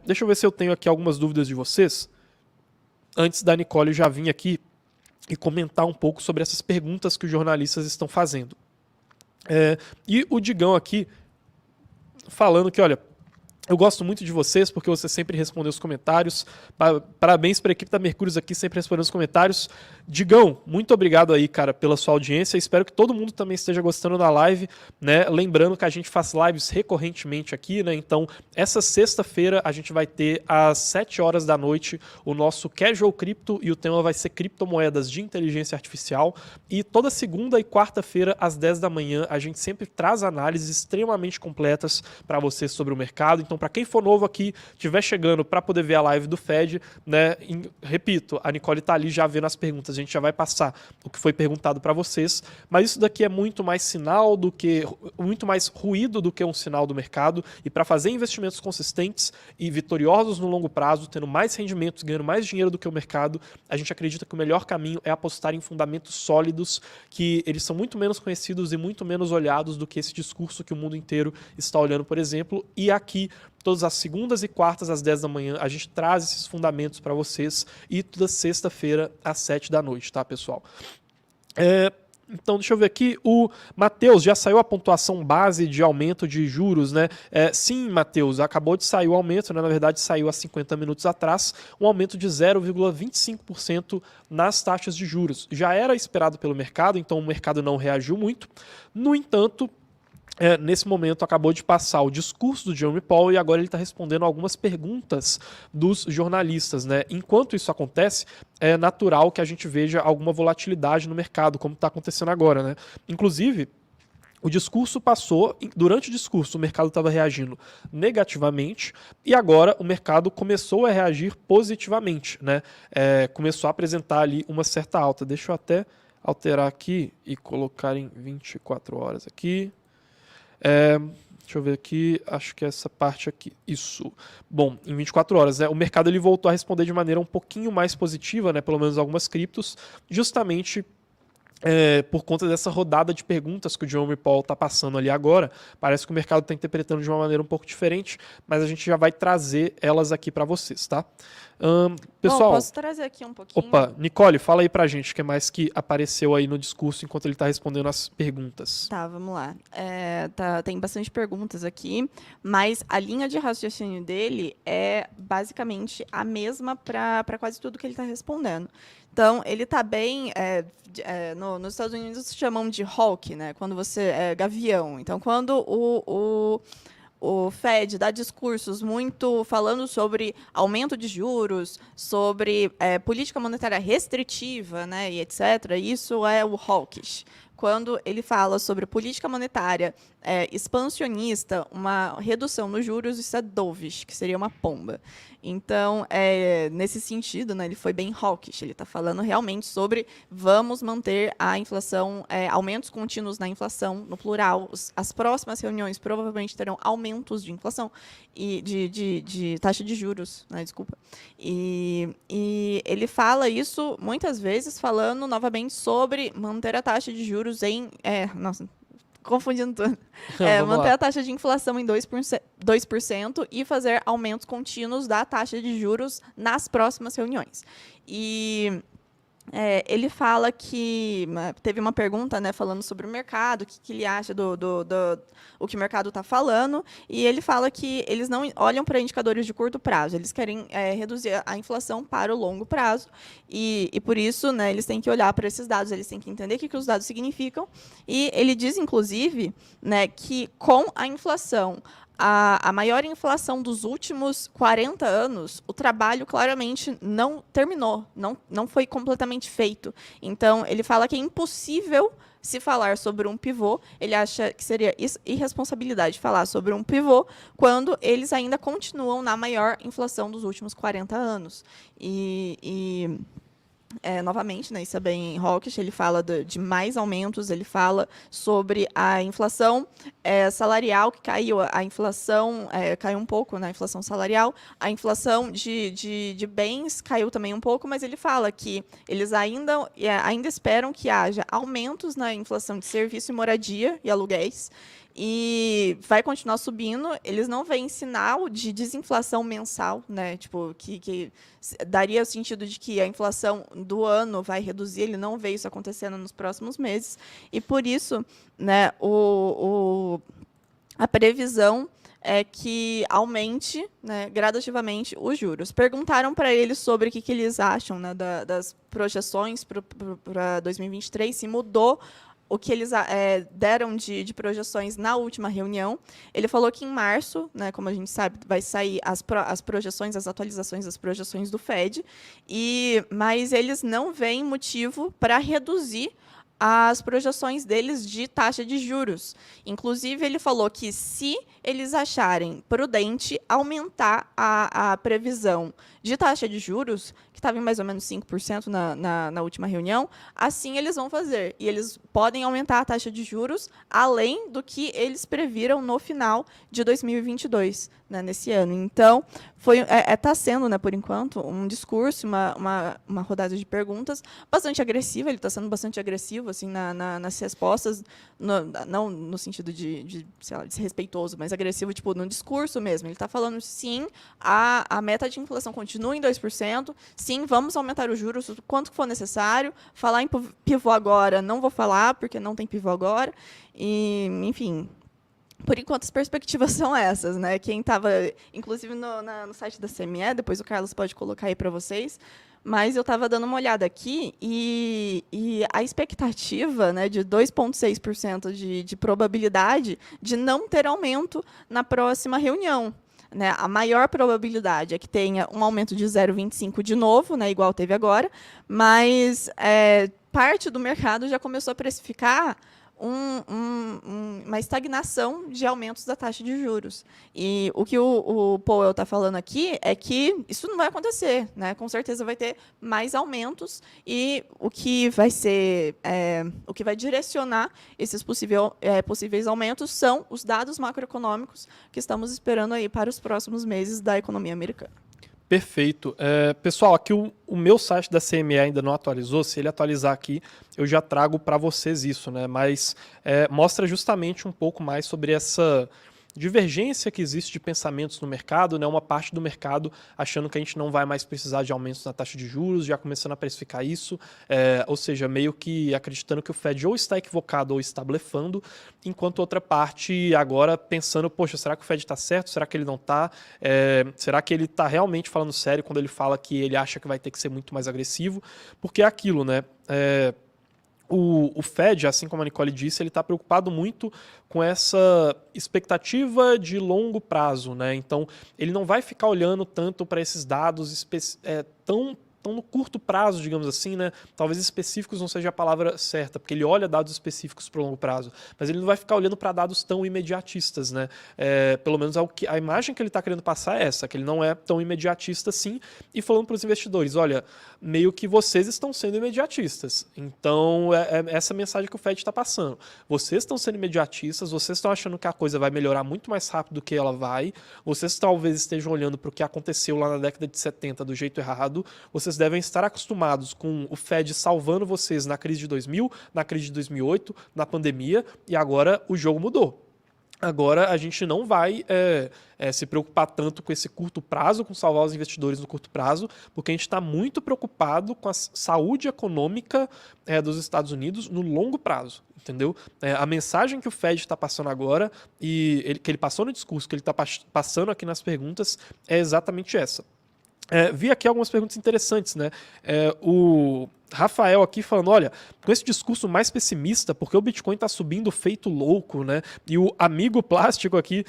Deixa eu ver se eu tenho aqui algumas dúvidas de vocês. Antes da Nicole já vim aqui e comentar um pouco sobre essas perguntas que os jornalistas estão fazendo. E o Digão aqui falando que, olha, eu gosto muito de vocês porque você sempre respondeu os comentários. Parabéns para a equipe da Mercúrios aqui, sempre respondendo os comentários. Digão, muito obrigado aí, cara, pela sua audiência. Espero que todo mundo também esteja gostando da live, né? Lembrando que a gente faz lives recorrentemente aqui, né? Então, essa sexta-feira a gente vai ter às 7 horas da noite o nosso Casual Crypto e o tema vai ser criptomoedas de inteligência artificial. E toda segunda e quarta-feira às 10 da manhã a gente sempre traz análises extremamente completas para vocês sobre o mercado. Então, para quem for novo aqui, estiver chegando para poder ver a live do Fed, né? Repito, a Nicole está ali já vendo as perguntas, a gente já vai passar o que foi perguntado para vocês, mas isso daqui é muito mais sinal do que, muito mais ruído do que um sinal do mercado, e para fazer investimentos consistentes e vitoriosos no longo prazo, tendo mais rendimentos, ganhando mais dinheiro do que o mercado, a gente acredita que o melhor caminho é apostar em fundamentos sólidos, que eles são muito menos conhecidos e muito menos olhados do que esse discurso que o mundo inteiro está olhando, por exemplo, e aqui todas as segundas e quartas às 10 da manhã a gente traz esses fundamentos para vocês e toda sexta-feira às 7 da noite, tá, pessoal? Então, deixa eu ver aqui, o Matheus, já saiu a pontuação base de aumento de juros, né? Sim, Matheus, acabou de sair o aumento, né? Na verdade saiu há 50 minutos atrás, um aumento de 0,25% nas taxas de juros. Já era esperado pelo mercado, então o mercado não reagiu muito. No entanto, nesse momento acabou de passar o discurso do Jerome Powell e agora ele está respondendo algumas perguntas dos jornalistas, né? Enquanto isso acontece, é natural que a gente veja alguma volatilidade no mercado, como está acontecendo agora, né? Inclusive, o discurso passou, durante o discurso o mercado estava reagindo negativamente e agora o mercado começou a reagir positivamente, né? Começou a apresentar ali uma certa alta. Deixa eu até alterar aqui e colocar em 24 horas aqui. Deixa eu ver aqui, acho que é essa parte aqui, isso. Bom, em 24 horas, o mercado ele voltou a responder de maneira um pouquinho mais positiva, né, pelo menos algumas criptos, justamente por conta dessa rodada de perguntas que o Jerome Powell está passando ali agora. Parece que o mercado está interpretando de uma maneira um pouco diferente, mas a gente já vai trazer elas aqui para vocês, tá? Pessoal, bom, posso trazer aqui um pouquinho? Opa, Nicole, fala aí pra gente o que mais que apareceu aí no discurso enquanto ele está respondendo as perguntas. Tá, vamos lá. Tem bastante perguntas aqui, mas a linha de raciocínio dele é basicamente a mesma para quase tudo que ele está respondendo. Então, ele está bem... nos Estados Unidos chamam de hawk, né? Quando você é gavião. Então, quando o Fed dá discursos muito falando sobre aumento de juros, sobre política monetária restritiva, né, e etc., isso é o hawkish. Quando ele fala sobre política monetária expansionista, uma redução nos juros, isso é dovish, que seria uma pomba. Então, nesse sentido, né, ele foi bem hawkish. Ele está falando realmente sobre vamos manter a inflação, aumentos contínuos na inflação, no plural. As próximas reuniões provavelmente terão aumentos de inflação e de taxa de juros, né, desculpa. E ele fala isso muitas vezes falando novamente sobre manter a taxa de juros em... nossa, confundindo tudo. Manter a taxa de inflação em 2% e fazer aumentos contínuos da taxa de juros nas próximas reuniões. E ele fala que... Teve uma pergunta, né, falando sobre o mercado, o que ele acha o que o mercado está falando, e ele fala que eles não olham para indicadores de curto prazo, eles querem reduzir a inflação para o longo prazo, e por isso, né, eles têm que olhar para esses dados, eles têm que entender o que os dados significam, e ele diz, inclusive, né, que com a inflação, a maior inflação dos últimos 40 anos, o trabalho claramente não terminou, não foi completamente feito. Então, ele fala que é impossível se falar sobre um pivô, ele acha que seria irresponsabilidade falar sobre um pivô quando eles ainda continuam na maior inflação dos últimos 40 anos. Novamente, né, isso é bem hawkish, ele fala de mais aumentos, ele fala sobre a inflação salarial, que caiu, a inflação caiu um pouco, né, a inflação salarial, a inflação de bens caiu também um pouco, mas ele fala que eles ainda esperam que haja aumentos na inflação de serviço e moradia e aluguéis, e vai continuar subindo. Eles não veem sinal de desinflação mensal, né? Tipo, que daria o sentido de que a inflação do ano vai reduzir. Ele não vê isso acontecendo nos próximos meses. E, por isso, né, a previsão é que aumente, né, gradativamente os juros. Perguntaram para eles sobre o que eles acham, né, das projeções para 2023, se mudou o que eles deram de projeções na última reunião. Ele falou que em março, né, como a gente sabe, vai sair as projeções, as atualizações das projeções do Fed, mas eles não veem motivo para reduzir as projeções deles de taxa de juros. Inclusive, ele falou que, se eles acharem prudente aumentar a previsão de taxa de juros, que estava em mais ou menos 5% na última reunião, assim eles vão fazer. E eles podem aumentar a taxa de juros além do que eles previram no final de 2022, né, nesse ano. Então, está sendo, né, por enquanto, um discurso, uma rodada de perguntas bastante agressiva. Ele está sendo bastante agressivo assim, nas respostas, não no sentido de sei lá, desrespeitoso, mas agressivo no discurso mesmo. Ele está falando, sim, a meta de inflação continua em 2%, sim, vamos aumentar os juros o quanto for necessário. Falar em pivô agora, não vou falar, porque não tem pivô agora. E, enfim, por enquanto as perspectivas são essas, né? Quem estava, inclusive no site da CME, depois o Carlos pode colocar aí para vocês, mas eu estava dando uma olhada aqui e a expectativa, né, de 2,6% de probabilidade de não ter aumento na próxima reunião. Né? A maior probabilidade é que tenha um aumento de 0,25 de novo, né, igual teve agora, mas parte do mercado já começou a precificar uma estagnação de aumentos da taxa de juros. E o que o Powell está falando aqui é que isso não vai acontecer. Né? Com certeza vai ter mais aumentos e o que vai ser, o que vai direcionar esses possíveis aumentos são os dados macroeconômicos que estamos esperando aí para os próximos meses da economia americana. Perfeito. Pessoal, aqui o meu site da CME ainda não atualizou. Se ele atualizar aqui, eu já trago para vocês isso, né? Mas mostra justamente um pouco mais sobre essa divergência que existe de pensamentos no mercado, né? Uma parte do mercado achando que a gente não vai mais precisar de aumentos na taxa de juros, já começando a precificar isso, ou seja, meio que acreditando que o Fed ou está equivocado ou está blefando, enquanto outra parte agora pensando, poxa, será que o Fed está certo? Será que ele não está? Será que ele está realmente falando sério quando ele fala que ele acha que vai ter que ser muito mais agressivo? Porque é aquilo, né? O Fed, assim como a Nicole disse, ele está preocupado muito com essa expectativa de longo prazo, né? Então, ele não vai ficar olhando tanto para esses dados tão no curto prazo, digamos assim, né? Talvez específicos não seja a palavra certa, porque ele olha dados específicos para o longo prazo, mas ele não vai ficar olhando para dados tão imediatistas, né? Pelo menos a imagem que ele está querendo passar é essa, que ele não é tão imediatista assim, e falando para os investidores, olha, meio que vocês estão sendo imediatistas. Então, é essa mensagem que o Fed está passando. Vocês estão sendo imediatistas, vocês estão achando que a coisa vai melhorar muito mais rápido do que ela vai, vocês talvez estejam olhando para o que aconteceu lá na década de 70 do jeito errado, vocês devem estar acostumados com o Fed salvando vocês na crise de 2000, na crise de 2008, na pandemia, e agora o jogo mudou. Agora a gente não vai se preocupar tanto com esse curto prazo, com salvar os investidores no curto prazo, porque a gente está muito preocupado com a saúde econômica dos Estados Unidos no longo prazo, entendeu? A mensagem que o Fed está passando agora, que ele passou no discurso, que ele está passando aqui nas perguntas, é exatamente essa. Vi aqui algumas perguntas interessantes, né? O Rafael aqui falando, olha, com esse discurso mais pessimista, porque o Bitcoin está subindo feito louco, né? E o amigo plástico aqui,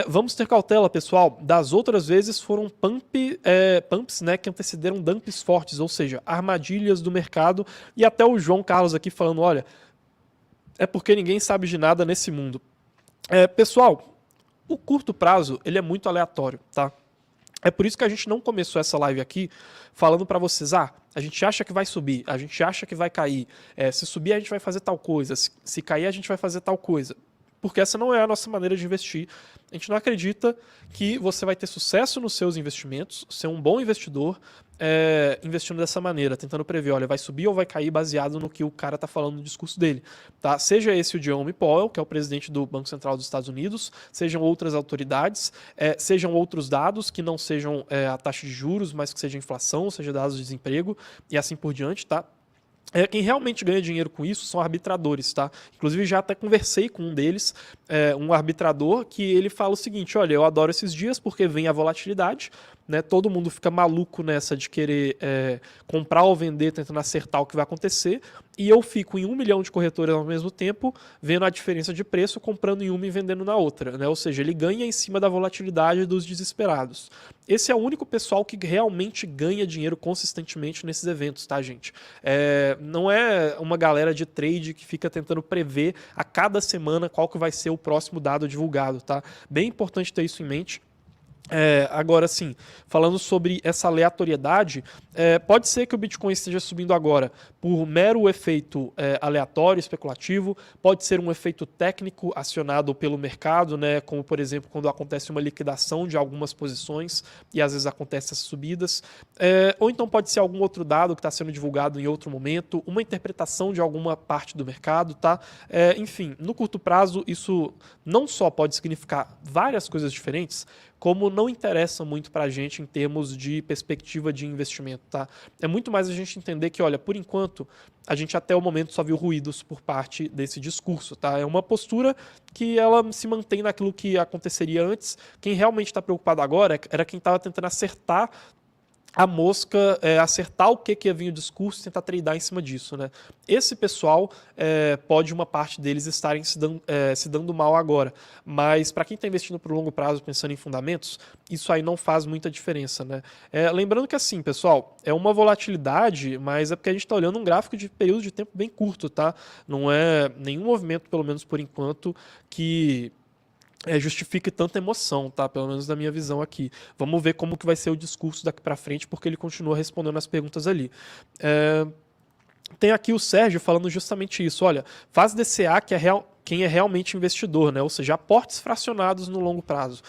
vamos ter cautela, pessoal. Das outras vezes foram pumps, né, que antecederam dumps fortes, ou seja, armadilhas do mercado. E até o João Carlos aqui falando, olha, é porque ninguém sabe de nada nesse mundo. Pessoal, o curto prazo, ele é muito aleatório, tá? É por isso que a gente não começou essa live aqui falando para vocês, a gente acha que vai subir, a gente acha que vai cair, se subir a gente vai fazer tal coisa, se cair a gente vai fazer tal coisa. Porque essa não é a nossa maneira de investir. A gente não acredita que você vai ter sucesso nos seus investimentos, ser um bom investidor, investindo dessa maneira, tentando prever, olha, vai subir ou vai cair baseado no que o cara está falando no discurso dele. Tá? Seja esse o Jerome Powell, que é o presidente do Banco Central dos Estados Unidos, sejam outras autoridades, sejam outros dados que não sejam a taxa de juros, mas que seja inflação, seja dados de desemprego e assim por diante, tá? Quem realmente ganha dinheiro com isso são arbitradores, tá? Inclusive já até conversei com um deles, um arbitrador, que ele fala o seguinte, olha, eu adoro esses dias porque vem a volatilidade, né? Todo mundo fica maluco nessa de querer comprar ou vender, tentando acertar o que vai acontecer, e eu fico em 1 milhão de corretoras ao mesmo tempo, vendo a diferença de preço, comprando em uma e vendendo na outra, né? Ou seja, ele ganha em cima da volatilidade dos desesperados. Esse é o único pessoal que realmente ganha dinheiro consistentemente nesses eventos, tá, gente? Não é uma galera de trade que fica tentando prever a cada semana qual que vai ser o próximo dado divulgado, tá? Bem importante ter isso em mente. Agora sim, falando sobre essa aleatoriedade, pode ser que o Bitcoin esteja subindo agora por mero efeito aleatório, especulativo, pode ser um efeito técnico acionado pelo mercado, né, como por exemplo quando acontece uma liquidação de algumas posições e às vezes acontecem essas subidas, ou então pode ser algum outro dado que está sendo divulgado em outro momento, uma interpretação de alguma parte do mercado, tá? Enfim, no curto prazo isso não só pode significar várias coisas diferentes, como não interessa muito para a gente em termos de perspectiva de investimento, tá? É muito mais a gente entender que, olha, por enquanto, a gente até o momento só viu ruídos por parte desse discurso, tá? É uma postura que ela se mantém naquilo que aconteceria antes. Quem realmente está preocupado agora era quem estava tentando acertar a mosca, acertar o que ia vir o discurso e tentar tradear em cima disso, né? Esse pessoal, pode uma parte deles estarem se dando mal agora, mas para quem está investindo por longo prazo, pensando em fundamentos, isso aí não faz muita diferença, né? Lembrando que assim, pessoal, é uma volatilidade, mas é porque a gente está olhando um gráfico de período de tempo bem curto, tá? Não é nenhum movimento, pelo menos por enquanto, que justifique tanta emoção, tá? Pelo menos na minha visão aqui. Vamos ver como que vai ser o discurso daqui para frente, porque ele continua respondendo as perguntas ali. Tem aqui o Sérgio falando justamente isso. Olha, faz DCA que quem é realmente investidor, né? Ou seja, aportes fracionados no longo prazo.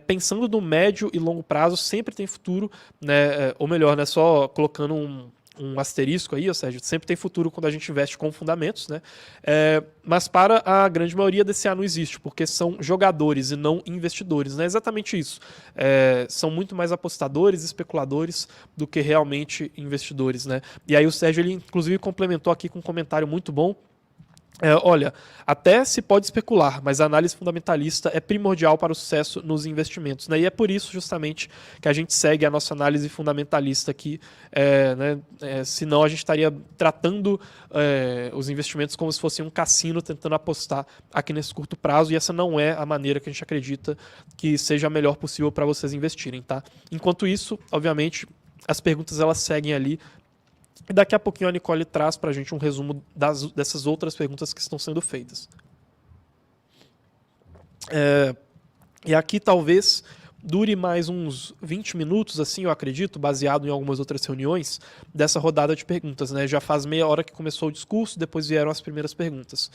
Pensando no médio e longo prazo, sempre tem futuro, né? Ou melhor, né? Só colocando um asterisco aí, ou seja, sempre tem futuro quando a gente investe com fundamentos, né? Mas para a grande maioria DCA não existe, porque são jogadores e não investidores, né? É exatamente isso. São muito mais apostadores, especuladores do que realmente investidores, né? E aí o Sérgio, ele inclusive complementou aqui com um comentário muito bom. Olha, até se pode especular, mas a análise fundamentalista é primordial para o sucesso nos investimentos, né? E é por isso, justamente, que a gente segue a nossa análise fundamentalista aqui, né? Senão a gente estaria tratando os investimentos como se fosse um cassino tentando apostar aqui nesse curto prazo, e essa não é a maneira que a gente acredita que seja a melhor possível para vocês investirem, tá? Enquanto isso, obviamente, as perguntas elas seguem ali. E daqui a pouquinho a Nicole traz para a gente um resumo dessas outras perguntas que estão sendo feitas. E aqui talvez dure mais uns 20 minutos, assim, eu acredito, baseado em algumas outras reuniões, dessa rodada de perguntas, né? Já faz meia hora que começou o discurso, depois vieram as primeiras perguntas.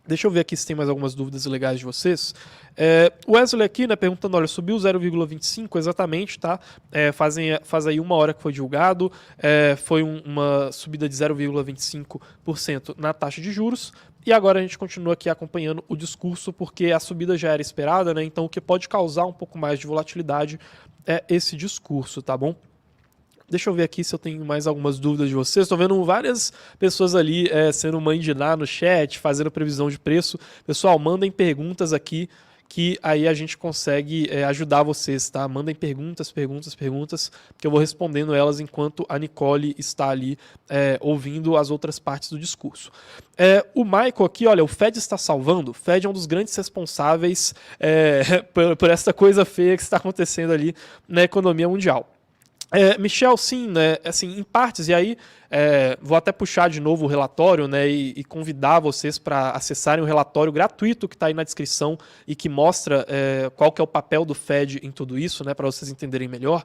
Deixa eu ver aqui se tem mais algumas dúvidas legais de vocês. O Wesley aqui, né, perguntando, olha, subiu 0,25 exatamente, tá? Faz aí uma hora que foi divulgado, foi uma subida de 0,25% na taxa de juros, e agora a gente continua aqui acompanhando o discurso, porque a subida já era esperada, né? Então o que pode causar um pouco mais de volatilidade é esse discurso, tá bom? Deixa eu ver aqui se eu tenho mais algumas dúvidas de vocês. Estou vendo várias pessoas ali sendo mãe de Ná no chat, fazendo previsão de preço. Pessoal, mandem perguntas aqui que aí a gente consegue ajudar vocês, tá? Mandem perguntas, que eu vou respondendo elas enquanto a Nicole está ali ouvindo as outras partes do discurso. O Michael aqui, olha, o Fed está salvando. O Fed é um dos grandes responsáveis por essa coisa feia que está acontecendo ali na economia mundial. Michel, sim, né, assim, em partes, e aí vou até puxar de novo o relatório, né, e convidar vocês para acessarem o relatório gratuito que está aí na descrição e que mostra qual que é o papel do Fed em tudo isso, né, para vocês entenderem melhor.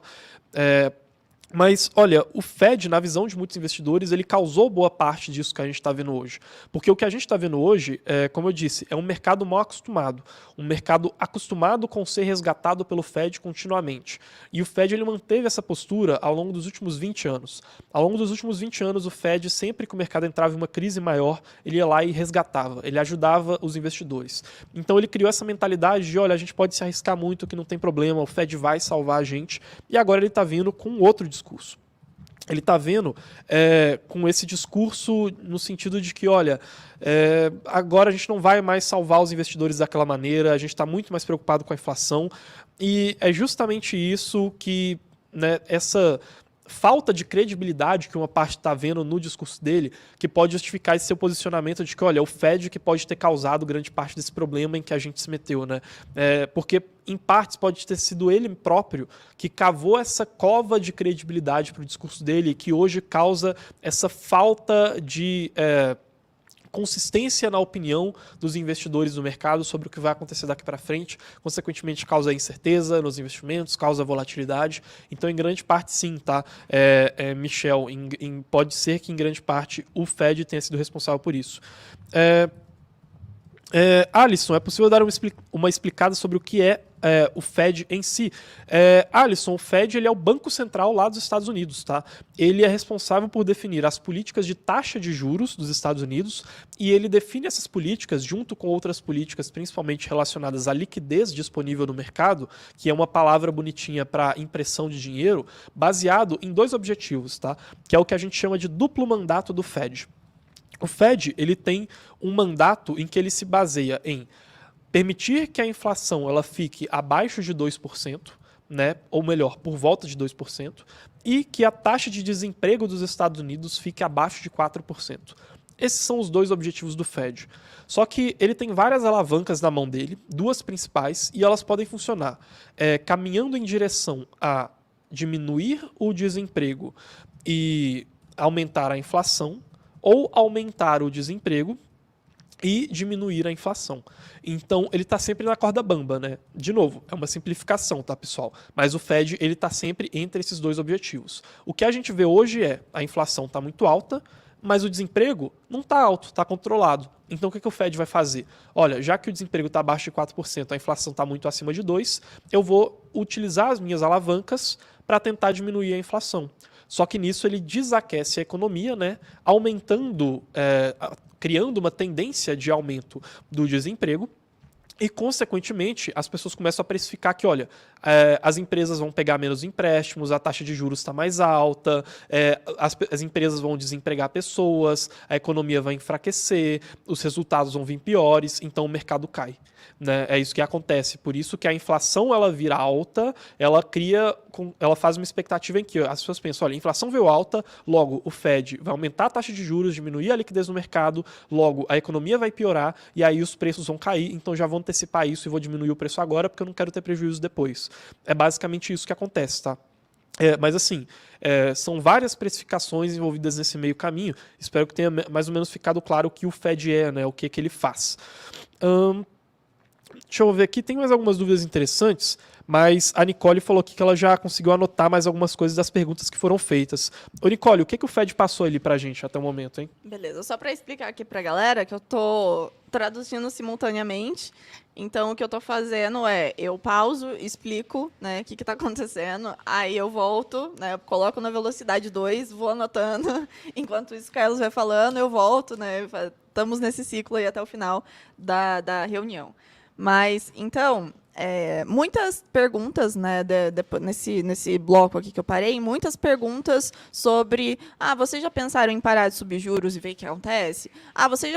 Mas, olha, o Fed, na visão de muitos investidores, ele causou boa parte disso que a gente está vendo hoje. Porque o que a gente está vendo hoje, como eu disse, é um mercado mal acostumado. Um mercado acostumado com ser resgatado pelo Fed continuamente. E o Fed ele manteve essa postura ao longo dos últimos 20 anos. Ao longo dos últimos 20 anos, o Fed, sempre que o mercado entrava em uma crise maior, ele ia lá e resgatava, ele ajudava os investidores. Então ele criou essa mentalidade de, olha, a gente pode se arriscar muito, que não tem problema, o Fed vai salvar a gente. E agora ele está vindo com outro discurso. Ele está vendo com esse discurso no sentido de que, olha, agora a gente não vai mais salvar os investidores daquela maneira, a gente está muito mais preocupado com a inflação, e é justamente isso que, né, essa falta de credibilidade que uma parte está vendo no discurso dele, que pode justificar esse seu posicionamento de que, olha, é o Fed que pode ter causado grande parte desse problema em que a gente se meteu, né? Porque, em partes, pode ter sido ele próprio que cavou essa cova de credibilidade para o discurso dele, que hoje causa essa falta de consistência na opinião dos investidores do mercado sobre o que vai acontecer daqui para frente, consequentemente causa incerteza nos investimentos, causa volatilidade. Então, em grande parte, sim, tá? Michel, pode ser que em grande parte o Fed tenha sido responsável por isso. Alisson, é possível dar uma explicada sobre o que é o Fed em si. Alisson, o Fed ele é o Banco Central lá dos Estados Unidos, tá? Ele é responsável por definir as políticas de taxa de juros dos Estados Unidos e ele define essas políticas junto com outras políticas, principalmente relacionadas à liquidez disponível no mercado, que é uma palavra bonitinha para impressão de dinheiro, baseado em 2 objetivos, tá? Que é o que a gente chama de duplo mandato do Fed. O Fed ele tem um mandato em que ele se baseia em permitir que a inflação ela fique abaixo de 2%, né, ou melhor, por volta de 2%, e que a taxa de desemprego dos Estados Unidos fique abaixo de 4%. Esses são os 2 objetivos do Fed. Só que ele tem várias alavancas na mão dele, 2 principais, e elas podem funcionar caminhando em direção a diminuir o desemprego e aumentar a inflação, ou aumentar o desemprego e diminuir a inflação. Então, ele está sempre na corda bamba, né? De novo, é uma simplificação, tá, pessoal? Mas o Fed, ele está sempre entre esses 2 objetivos. O que a gente vê hoje a inflação está muito alta, mas o desemprego não está alto, está controlado. Então, o que o Fed vai fazer? Olha, já que o desemprego está abaixo de 4%, a inflação está muito acima de 2%, eu vou utilizar as minhas alavancas para tentar diminuir a inflação. Só que nisso ele desaquece a economia, né? Aumentando, criando uma tendência de aumento do desemprego. E, consequentemente, as pessoas começam a precificar que, olha, as empresas vão pegar menos empréstimos, a taxa de juros está mais alta, as empresas vão desempregar pessoas, a economia vai enfraquecer, os resultados vão vir piores, então o mercado cai. Né? É isso que acontece. Por isso que a inflação ela vira alta, ela faz uma expectativa em que as pessoas pensam, olha, a inflação veio alta, logo o Fed vai aumentar a taxa de juros, diminuir a liquidez no mercado, logo a economia vai piorar e aí os preços vão cair, então já vou antecipar isso e vou diminuir o preço agora porque eu não quero ter prejuízo depois. É basicamente isso que acontece, tá? Mas assim, são várias precificações envolvidas nesse meio caminho. Espero que tenha mais ou menos ficado claro o que o Fed né? O que ele faz. Deixa eu ver aqui, tem mais algumas dúvidas interessantes, mas a Nicole falou aqui que ela já conseguiu anotar mais algumas coisas das perguntas que foram feitas. Ô Nicole, o que o Fed passou ali pra gente até o momento, hein? Beleza, só para explicar aqui pra galera que eu tô traduzindo simultaneamente, então o que eu tô fazendo eu pauso, explico, né, o que tá acontecendo, aí eu volto, né, eu coloco na velocidade 2, vou anotando, enquanto isso o Carlos vai falando, eu volto, né, estamos nesse ciclo aí até o final da reunião. Mas, então, muitas perguntas, né, nesse bloco aqui que eu parei, muitas perguntas sobre, vocês já pensaram em parar de subir juros e ver o que acontece? Vocês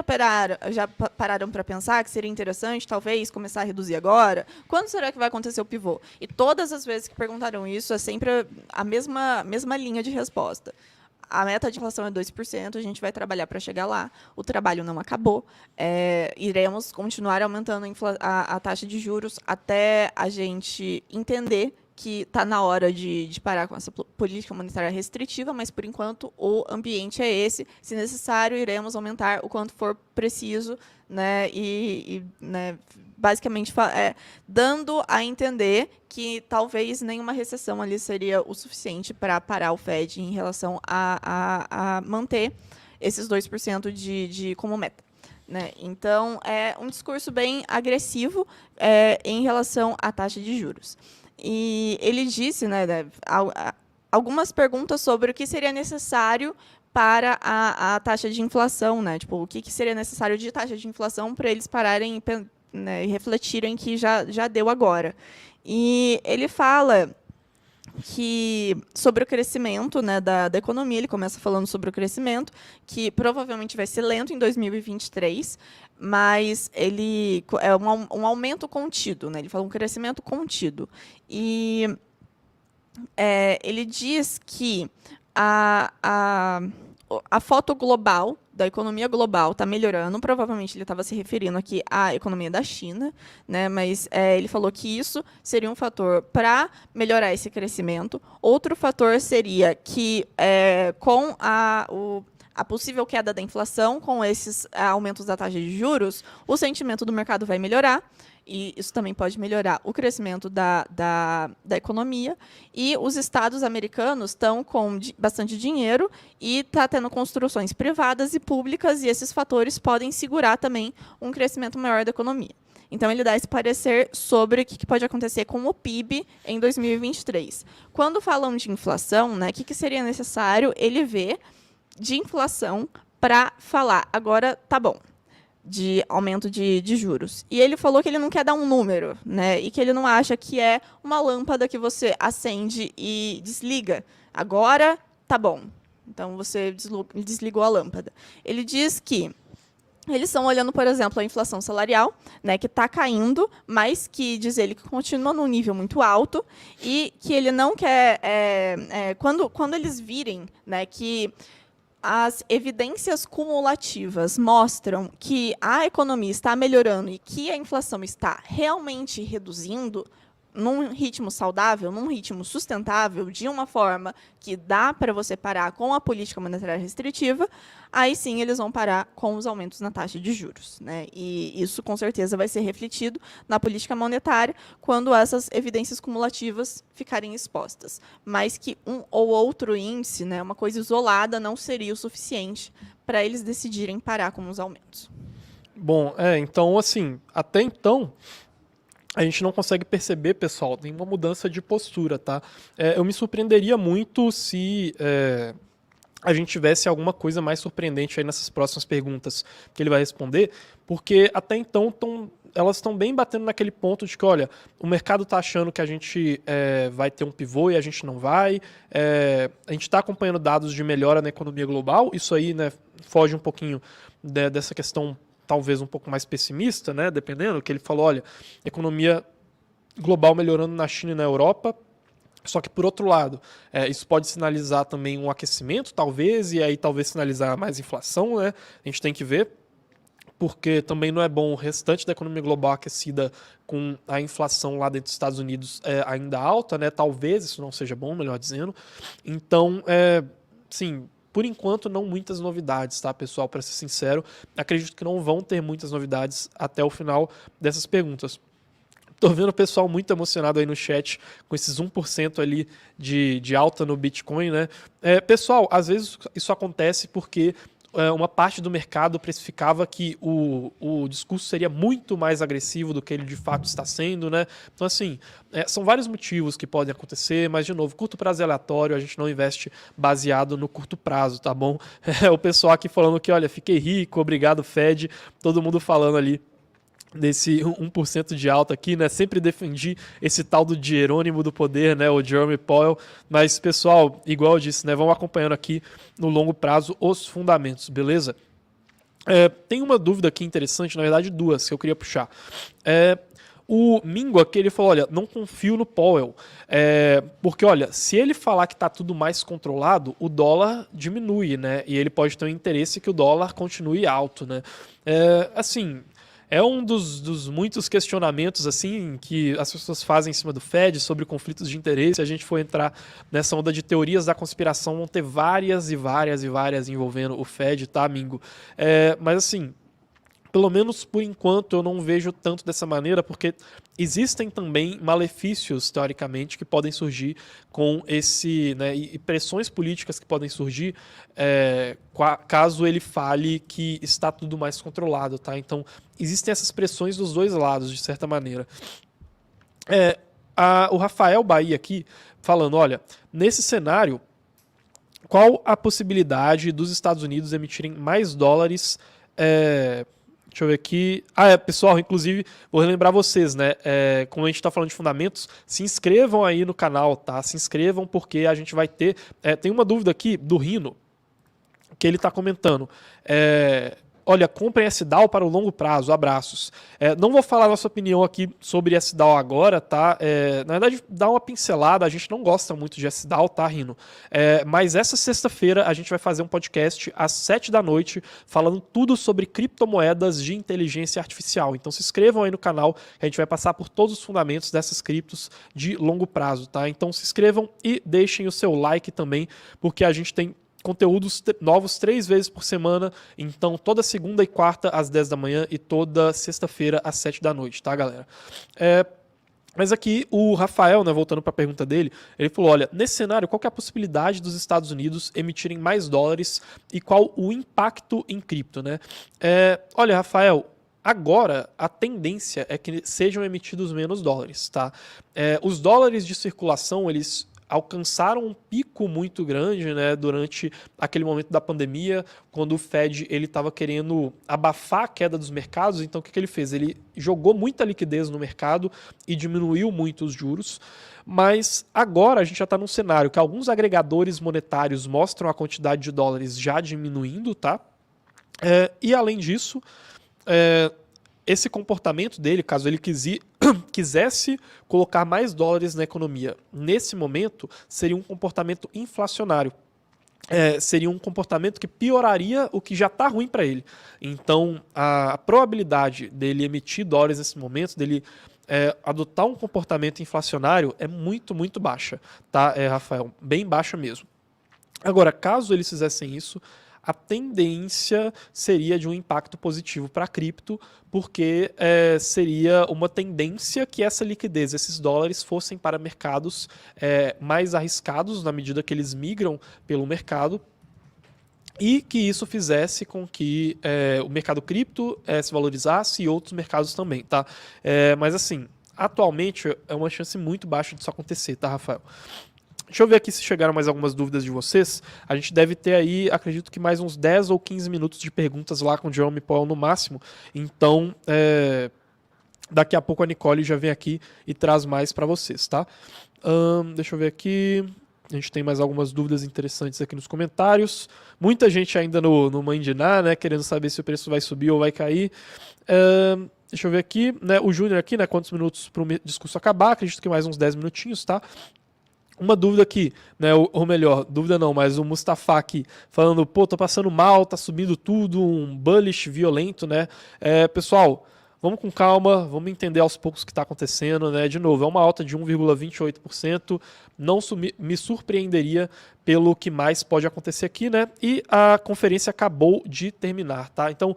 já pararam para pensar que seria interessante, talvez, começar a reduzir agora? Quando será que vai acontecer o pivô? E todas as vezes que perguntaram isso, é sempre a mesma linha de resposta. A meta de inflação é 2%, a gente vai trabalhar para chegar lá. O trabalho não acabou. Iremos continuar aumentando a taxa de juros até a gente entender que está na hora de parar com essa política monetária restritiva, mas, por enquanto, o ambiente é esse. Se necessário, iremos aumentar o quanto for preciso, né, né, basicamente dando a entender que talvez nenhuma recessão ali seria o suficiente para parar o Fed em relação a manter esses 2% como meta. Né? Então, é um discurso bem agressivo em relação à taxa de juros. E ele disse, né, algumas perguntas sobre o que seria necessário para a taxa de inflação, né? Tipo, o que seria necessário de taxa de inflação para eles pararem, né, e refletirem que já deu agora. E ele fala que sobre o crescimento, né, da economia, ele começa falando sobre o crescimento, que provavelmente vai ser lento em 2023, mas ele é um aumento contido, né? Ele fala um crescimento contido. E ele diz que a foto global, da economia global, está melhorando. Provavelmente ele estava se referindo aqui à economia da China, né? Mas ele falou que isso seria um fator para melhorar esse crescimento. Outro fator seria que, com a possível queda da inflação, com esses aumentos da taxa de juros, o sentimento do mercado vai melhorar. E isso também pode melhorar o crescimento da economia. E os estados americanos estão com bastante dinheiro e está tendo construções privadas e públicas, e esses fatores podem segurar também um crescimento maior da economia. Então, ele dá esse parecer sobre o que pode acontecer com o PIB em 2023. Quando falam de inflação, né, o que seria necessário ele ver de inflação para falar, agora tá bom, de aumento de juros. E ele falou que ele não quer dar um número, né, e que ele não acha que é uma lâmpada que você acende e desliga. Agora tá bom. Então, você desligou a lâmpada. Ele diz que eles estão olhando, por exemplo, a inflação salarial, né, que está caindo, mas que, diz ele, que continua num nível muito alto e que ele não quer... quando eles virem, né, que as evidências cumulativas mostram que a economia está melhorando e que a inflação está realmente reduzindo num ritmo saudável, num ritmo sustentável, de uma forma que dá para você parar com a política monetária restritiva, aí sim eles vão parar com os aumentos na taxa de juros, né? E isso, com certeza, vai ser refletido na política monetária quando essas evidências cumulativas ficarem expostas. Mas que um ou outro índice, né, uma coisa isolada, não seria o suficiente para eles decidirem parar com os aumentos. Bom, então, assim, até então, a gente não consegue perceber, pessoal, tem uma mudança de postura, tá? Eu me surpreenderia muito se a gente tivesse alguma coisa mais surpreendente aí nessas próximas perguntas que ele vai responder, porque até então elas estão bem batendo naquele ponto de que, olha, o mercado está achando que a gente vai ter um pivô e a gente não vai, a gente está acompanhando dados de melhora na economia global, isso aí, né, foge um pouquinho dessa questão talvez um pouco mais pessimista, né, dependendo, que ele falou, olha, economia global melhorando na China e na Europa, só que, por outro lado, isso pode sinalizar também um aquecimento, talvez, e aí talvez sinalizar mais inflação, né, a gente tem que ver, porque também não é bom o restante da economia global aquecida com a inflação lá dentro dos Estados Unidos ainda alta, né, talvez isso não seja bom, melhor dizendo, então, sim, por enquanto, não muitas novidades, tá, pessoal? Para ser sincero, acredito que não vão ter muitas novidades até o final dessas perguntas. Tô vendo o pessoal muito emocionado aí no chat com esses 1% ali de alta no Bitcoin, né? Pessoal, às vezes isso acontece porque uma parte do mercado precificava que o discurso seria muito mais agressivo do que ele de fato está sendo, né? Então, assim, são vários motivos que podem acontecer, mas, de novo, curto prazo é aleatório, a gente não investe baseado no curto prazo, tá bom? O pessoal aqui falando que, olha, fiquei rico, obrigado, Fed, todo mundo falando ali desse 1% de alta aqui, né? Sempre defendi esse tal do Jerônimo do poder, né? O Jeremy Powell. Mas, pessoal, igual eu disse, né? Vamos acompanhando aqui no longo prazo os fundamentos, beleza? Tem uma dúvida aqui interessante, na verdade duas, que eu queria puxar. O Mingo aqui, ele falou, olha, não confio no Powell, porque, olha, se ele falar que está tudo mais controlado, o dólar diminui, né? E ele pode ter um interesse que o dólar continue alto, né? Assim... É um dos muitos questionamentos assim que as pessoas fazem em cima do Fed sobre conflitos de interesse. Se a gente for entrar nessa onda de teorias da conspiração, vão ter várias e várias e várias envolvendo o Fed, tá, amigo? Mas assim, pelo menos por enquanto eu não vejo tanto dessa maneira, porque existem também malefícios, teoricamente, que podem surgir com esse, né, e pressões políticas que podem surgir caso ele fale que está tudo mais controlado, tá? Então, existem essas pressões dos dois lados, de certa maneira. O Rafael Bahia aqui falando, olha, nesse cenário, qual a possibilidade dos Estados Unidos emitirem mais dólares? Deixa eu ver aqui. Pessoal, inclusive, vou relembrar vocês, né? Como a gente está falando de fundamentos, se inscrevam aí no canal, tá? Se inscrevam porque a gente vai ter... tem uma dúvida aqui do Rino, que ele está comentando. Olha, comprem SDAO para o longo prazo, abraços. Não vou falar a nossa opinião aqui sobre SDAO agora, tá? Na verdade, dá uma pincelada, a gente não gosta muito de SDAO, tá, Rino? Mas essa sexta-feira a gente vai fazer um podcast às 7 da noite falando tudo sobre criptomoedas de inteligência artificial. Então se inscrevam aí no canal, que a gente vai passar por todos os fundamentos dessas criptos de longo prazo, tá? Então se inscrevam e deixem o seu like também, porque a gente tem conteúdos novos 3 vezes por semana, então toda segunda e quarta às 10 da manhã e toda sexta-feira às 7 da noite, tá, galera? Mas aqui o Rafael, né, voltando para a pergunta dele, ele falou, olha, nesse cenário, qual que é a possibilidade dos Estados Unidos emitirem mais dólares e qual o impacto em cripto, né? Olha, Rafael, agora, a tendência é que sejam emitidos menos dólares, tá? Os dólares de circulação, eles alcançaram um pico muito grande, né, durante aquele momento da pandemia, quando o Fed estava querendo abafar a queda dos mercados. Então, o que ele fez? Ele jogou muita liquidez no mercado e diminuiu muito os juros. Mas agora a gente já está num cenário que alguns agregadores monetários mostram a quantidade de dólares já diminuindo, tá? E além disso, esse comportamento dele, caso ele quisesse colocar mais dólares na economia nesse momento, seria um comportamento inflacionário. Seria um comportamento que pioraria o que já está ruim para ele. Então, a probabilidade dele emitir dólares nesse momento, dele adotar um comportamento inflacionário, é muito, muito baixa, tá, Rafael? Bem baixa mesmo. Agora, caso eles fizessem isso, a tendência seria de um impacto positivo para a cripto, porque seria uma tendência que essa liquidez, esses dólares, fossem para mercados mais arriscados na medida que eles migram pelo mercado, e que isso fizesse com que o mercado cripto se valorizasse e outros mercados também, tá? Mas assim, atualmente é uma chance muito baixa disso acontecer, tá, Rafael? Deixa eu ver aqui se chegaram mais algumas dúvidas de vocês. A gente deve ter aí, acredito que mais uns 10 ou 15 minutos de perguntas lá com o Jerome Powell no máximo. Então, daqui a pouco a Nicole já vem aqui e traz mais para vocês, tá? Deixa eu ver aqui. A gente tem mais algumas dúvidas interessantes aqui nos comentários. Muita gente ainda no Mandiná, né, querendo saber se o preço vai subir ou vai cair. Deixa eu ver aqui, né, o Júnior aqui, né, quantos minutos para o discurso acabar? Acredito que mais uns 10 minutinhos, tá? Uma dúvida aqui, né, ou melhor, dúvida não, mas o Mustafa aqui falando, pô, tô passando mal, tá subindo tudo, um bullish violento, né? Pessoal, vamos com calma, vamos entender aos poucos o que está acontecendo, né? De novo, é uma alta de 1,28%, não me surpreenderia pelo que mais pode acontecer aqui, né? E a conferência acabou de terminar, tá? Então,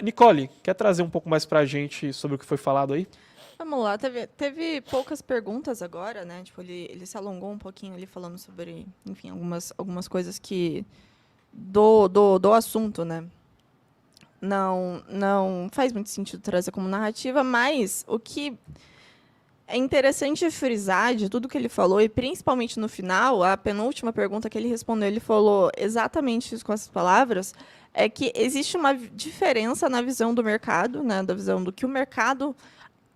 Nicole, quer trazer um pouco mais pra gente sobre o que foi falado aí? Vamos lá, teve poucas perguntas agora, né? Tipo, ele se alongou um pouquinho ali falando sobre, enfim, algumas coisas que do assunto, né? Não faz muito sentido trazer como narrativa, mas o que é interessante frisar de tudo que ele falou, e principalmente no final, a penúltima pergunta que ele respondeu, ele falou exatamente isso com essas palavras, é que existe uma diferença na visão do mercado, né? Da visão do que o mercado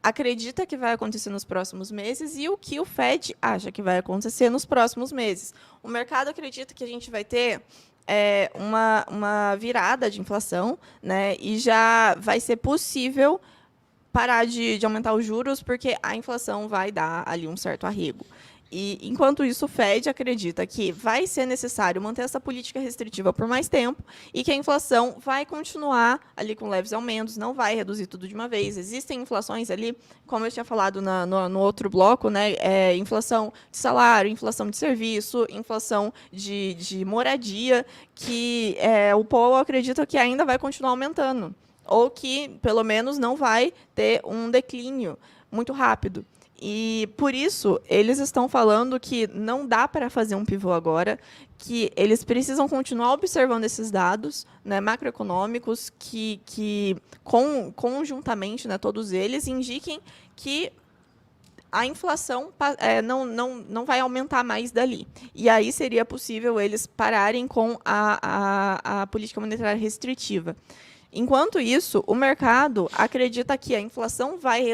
acredita que vai acontecer nos próximos meses e o que o Fed acha que vai acontecer nos próximos meses. O mercado acredita que a gente vai ter uma virada de inflação, né, e já vai ser possível parar de aumentar os juros, porque a inflação vai dar ali um certo arrego. E, enquanto isso, o Fed acredita que vai ser necessário manter essa política restritiva por mais tempo e que a inflação vai continuar ali com leves aumentos, não vai reduzir tudo de uma vez. Existem inflações ali, como eu tinha falado no outro bloco, né, inflação de salário, inflação de serviço, inflação de moradia, que o Powell acredita que ainda vai continuar aumentando, ou que, pelo menos, não vai ter um declínio muito rápido. E, por isso, eles estão falando que não dá para fazer um pivô agora, que eles precisam continuar observando esses dados, né, macroeconômicos que conjuntamente, né, todos eles, indiquem que a inflação não vai aumentar mais dali. E aí seria possível eles pararem com a política monetária restritiva. Enquanto isso, o mercado acredita que a inflação vai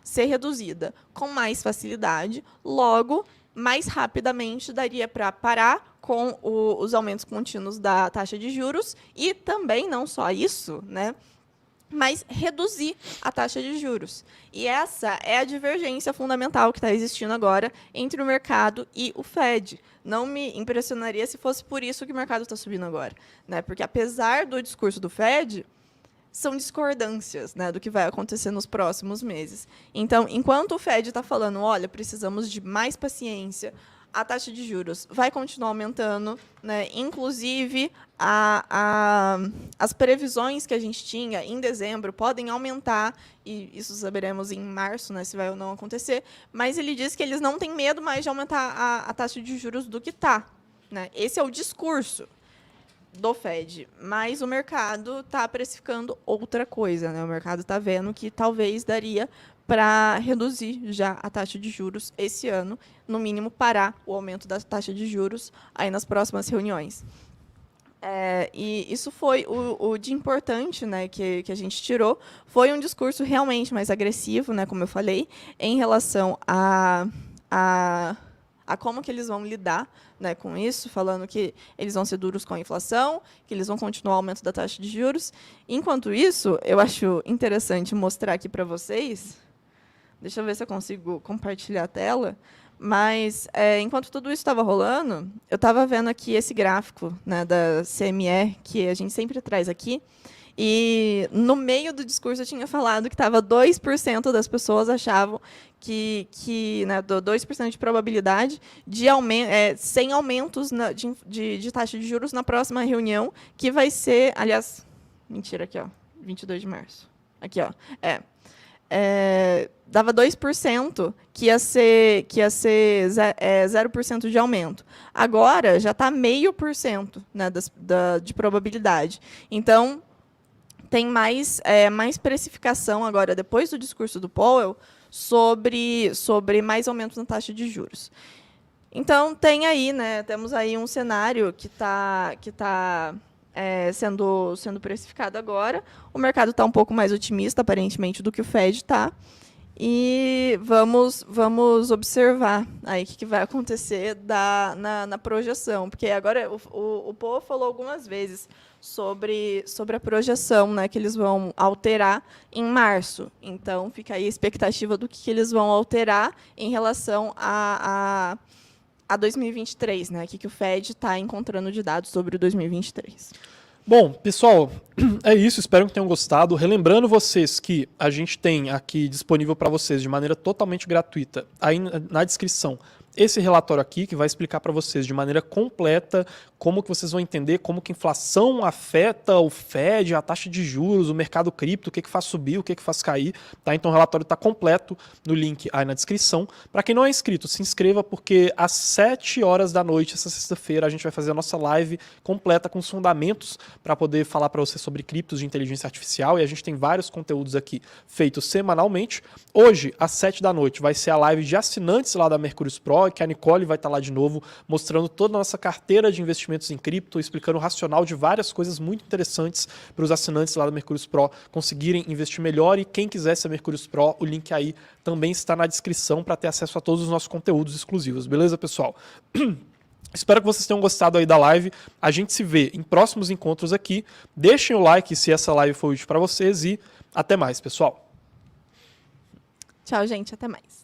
ser reduzida com mais facilidade, logo, mais rapidamente daria para parar com os aumentos contínuos da taxa de juros e também, não só isso, né, mas reduzir a taxa de juros. E essa é a divergência fundamental que está existindo agora entre o mercado e o Fed. Não me impressionaria se fosse por isso que o mercado está subindo agora, né? Porque, apesar do discurso do Fed, são discordâncias, né, do que vai acontecer nos próximos meses. Então, enquanto o Fed está falando, olha, precisamos de mais paciência, a taxa de juros vai continuar aumentando, né? Inclusive, as previsões que a gente tinha em dezembro podem aumentar, e isso saberemos em março, né, se vai ou não acontecer, mas ele diz que eles não têm medo mais de aumentar a taxa de juros do que está, né? Esse é o discurso. do Fed, mas o mercado está precificando outra coisa, né? O mercado está vendo que talvez daria para reduzir já a taxa de juros esse ano, no mínimo parar o aumento da taxa de juros aí nas próximas reuniões. E isso foi o de importante, né, que a gente tirou, foi um discurso realmente mais agressivo, né, como eu falei, em relação a como que eles vão lidar, né, com isso, falando que eles vão ser duros com a inflação, que eles vão continuar o aumento da taxa de juros. Enquanto isso, eu acho interessante mostrar aqui para vocês, deixa eu ver se eu consigo compartilhar a tela, mas, enquanto tudo isso estava rolando, eu estava vendo aqui esse gráfico, né, da CME, que a gente sempre traz aqui, e no meio do discurso eu tinha falado que estava 2% das pessoas achavam que né, 2% de probabilidade de sem aumentos de taxa de juros na próxima reunião, que vai ser, aliás, mentira, aqui, ó, 22 de março. Aqui, ó, dava 2% que ia ser 0% de aumento. Agora já está 0,5%, né, de probabilidade. Então, tem mais precificação agora, depois do discurso do Powell, sobre mais aumentos na taxa de juros. Então, temos aí um cenário que está sendo precificado agora. O mercado está um pouco mais otimista, aparentemente, do que o Fed está. E vamos observar aí o que vai acontecer na projeção. Porque agora o Powell falou algumas vezes sobre a projeção, né, que eles vão alterar em março. Então, fica aí a expectativa do que eles vão alterar em relação a 2023, né? O que o Fed está encontrando de dados sobre o 2023. Bom, pessoal, é isso. Espero que tenham gostado. Relembrando vocês que a gente tem aqui disponível para vocês de maneira totalmente gratuita, aí na descrição, esse relatório aqui que vai explicar para vocês de maneira completa como que vocês vão entender como que a inflação afeta o Fed, a taxa de juros, o mercado cripto, o que faz subir, o que faz cair. Tá? Então o relatório está completo no link aí na descrição. Para quem não é inscrito, se inscreva porque às 7 horas da noite, essa sexta-feira, a gente vai fazer a nossa live completa com os fundamentos para poder falar para você sobre criptos de inteligência artificial, e a gente tem vários conteúdos aqui feitos semanalmente. Hoje, às 7 da noite, vai ser a live de assinantes lá da Mercúrios Pro, que a Nicole vai estar lá de novo, mostrando toda a nossa carteira de investimentos em cripto, explicando o racional de várias coisas muito interessantes para os assinantes lá da Mercúrios Pro conseguirem investir melhor. E quem quiser ser Mercúrios Pro, o link aí também está na descrição para ter acesso a todos os nossos conteúdos exclusivos. Beleza, pessoal? Espero que vocês tenham gostado aí da live. A gente se vê em próximos encontros aqui. Deixem o like se essa live foi útil para vocês e até mais, pessoal. Tchau, gente. Até mais.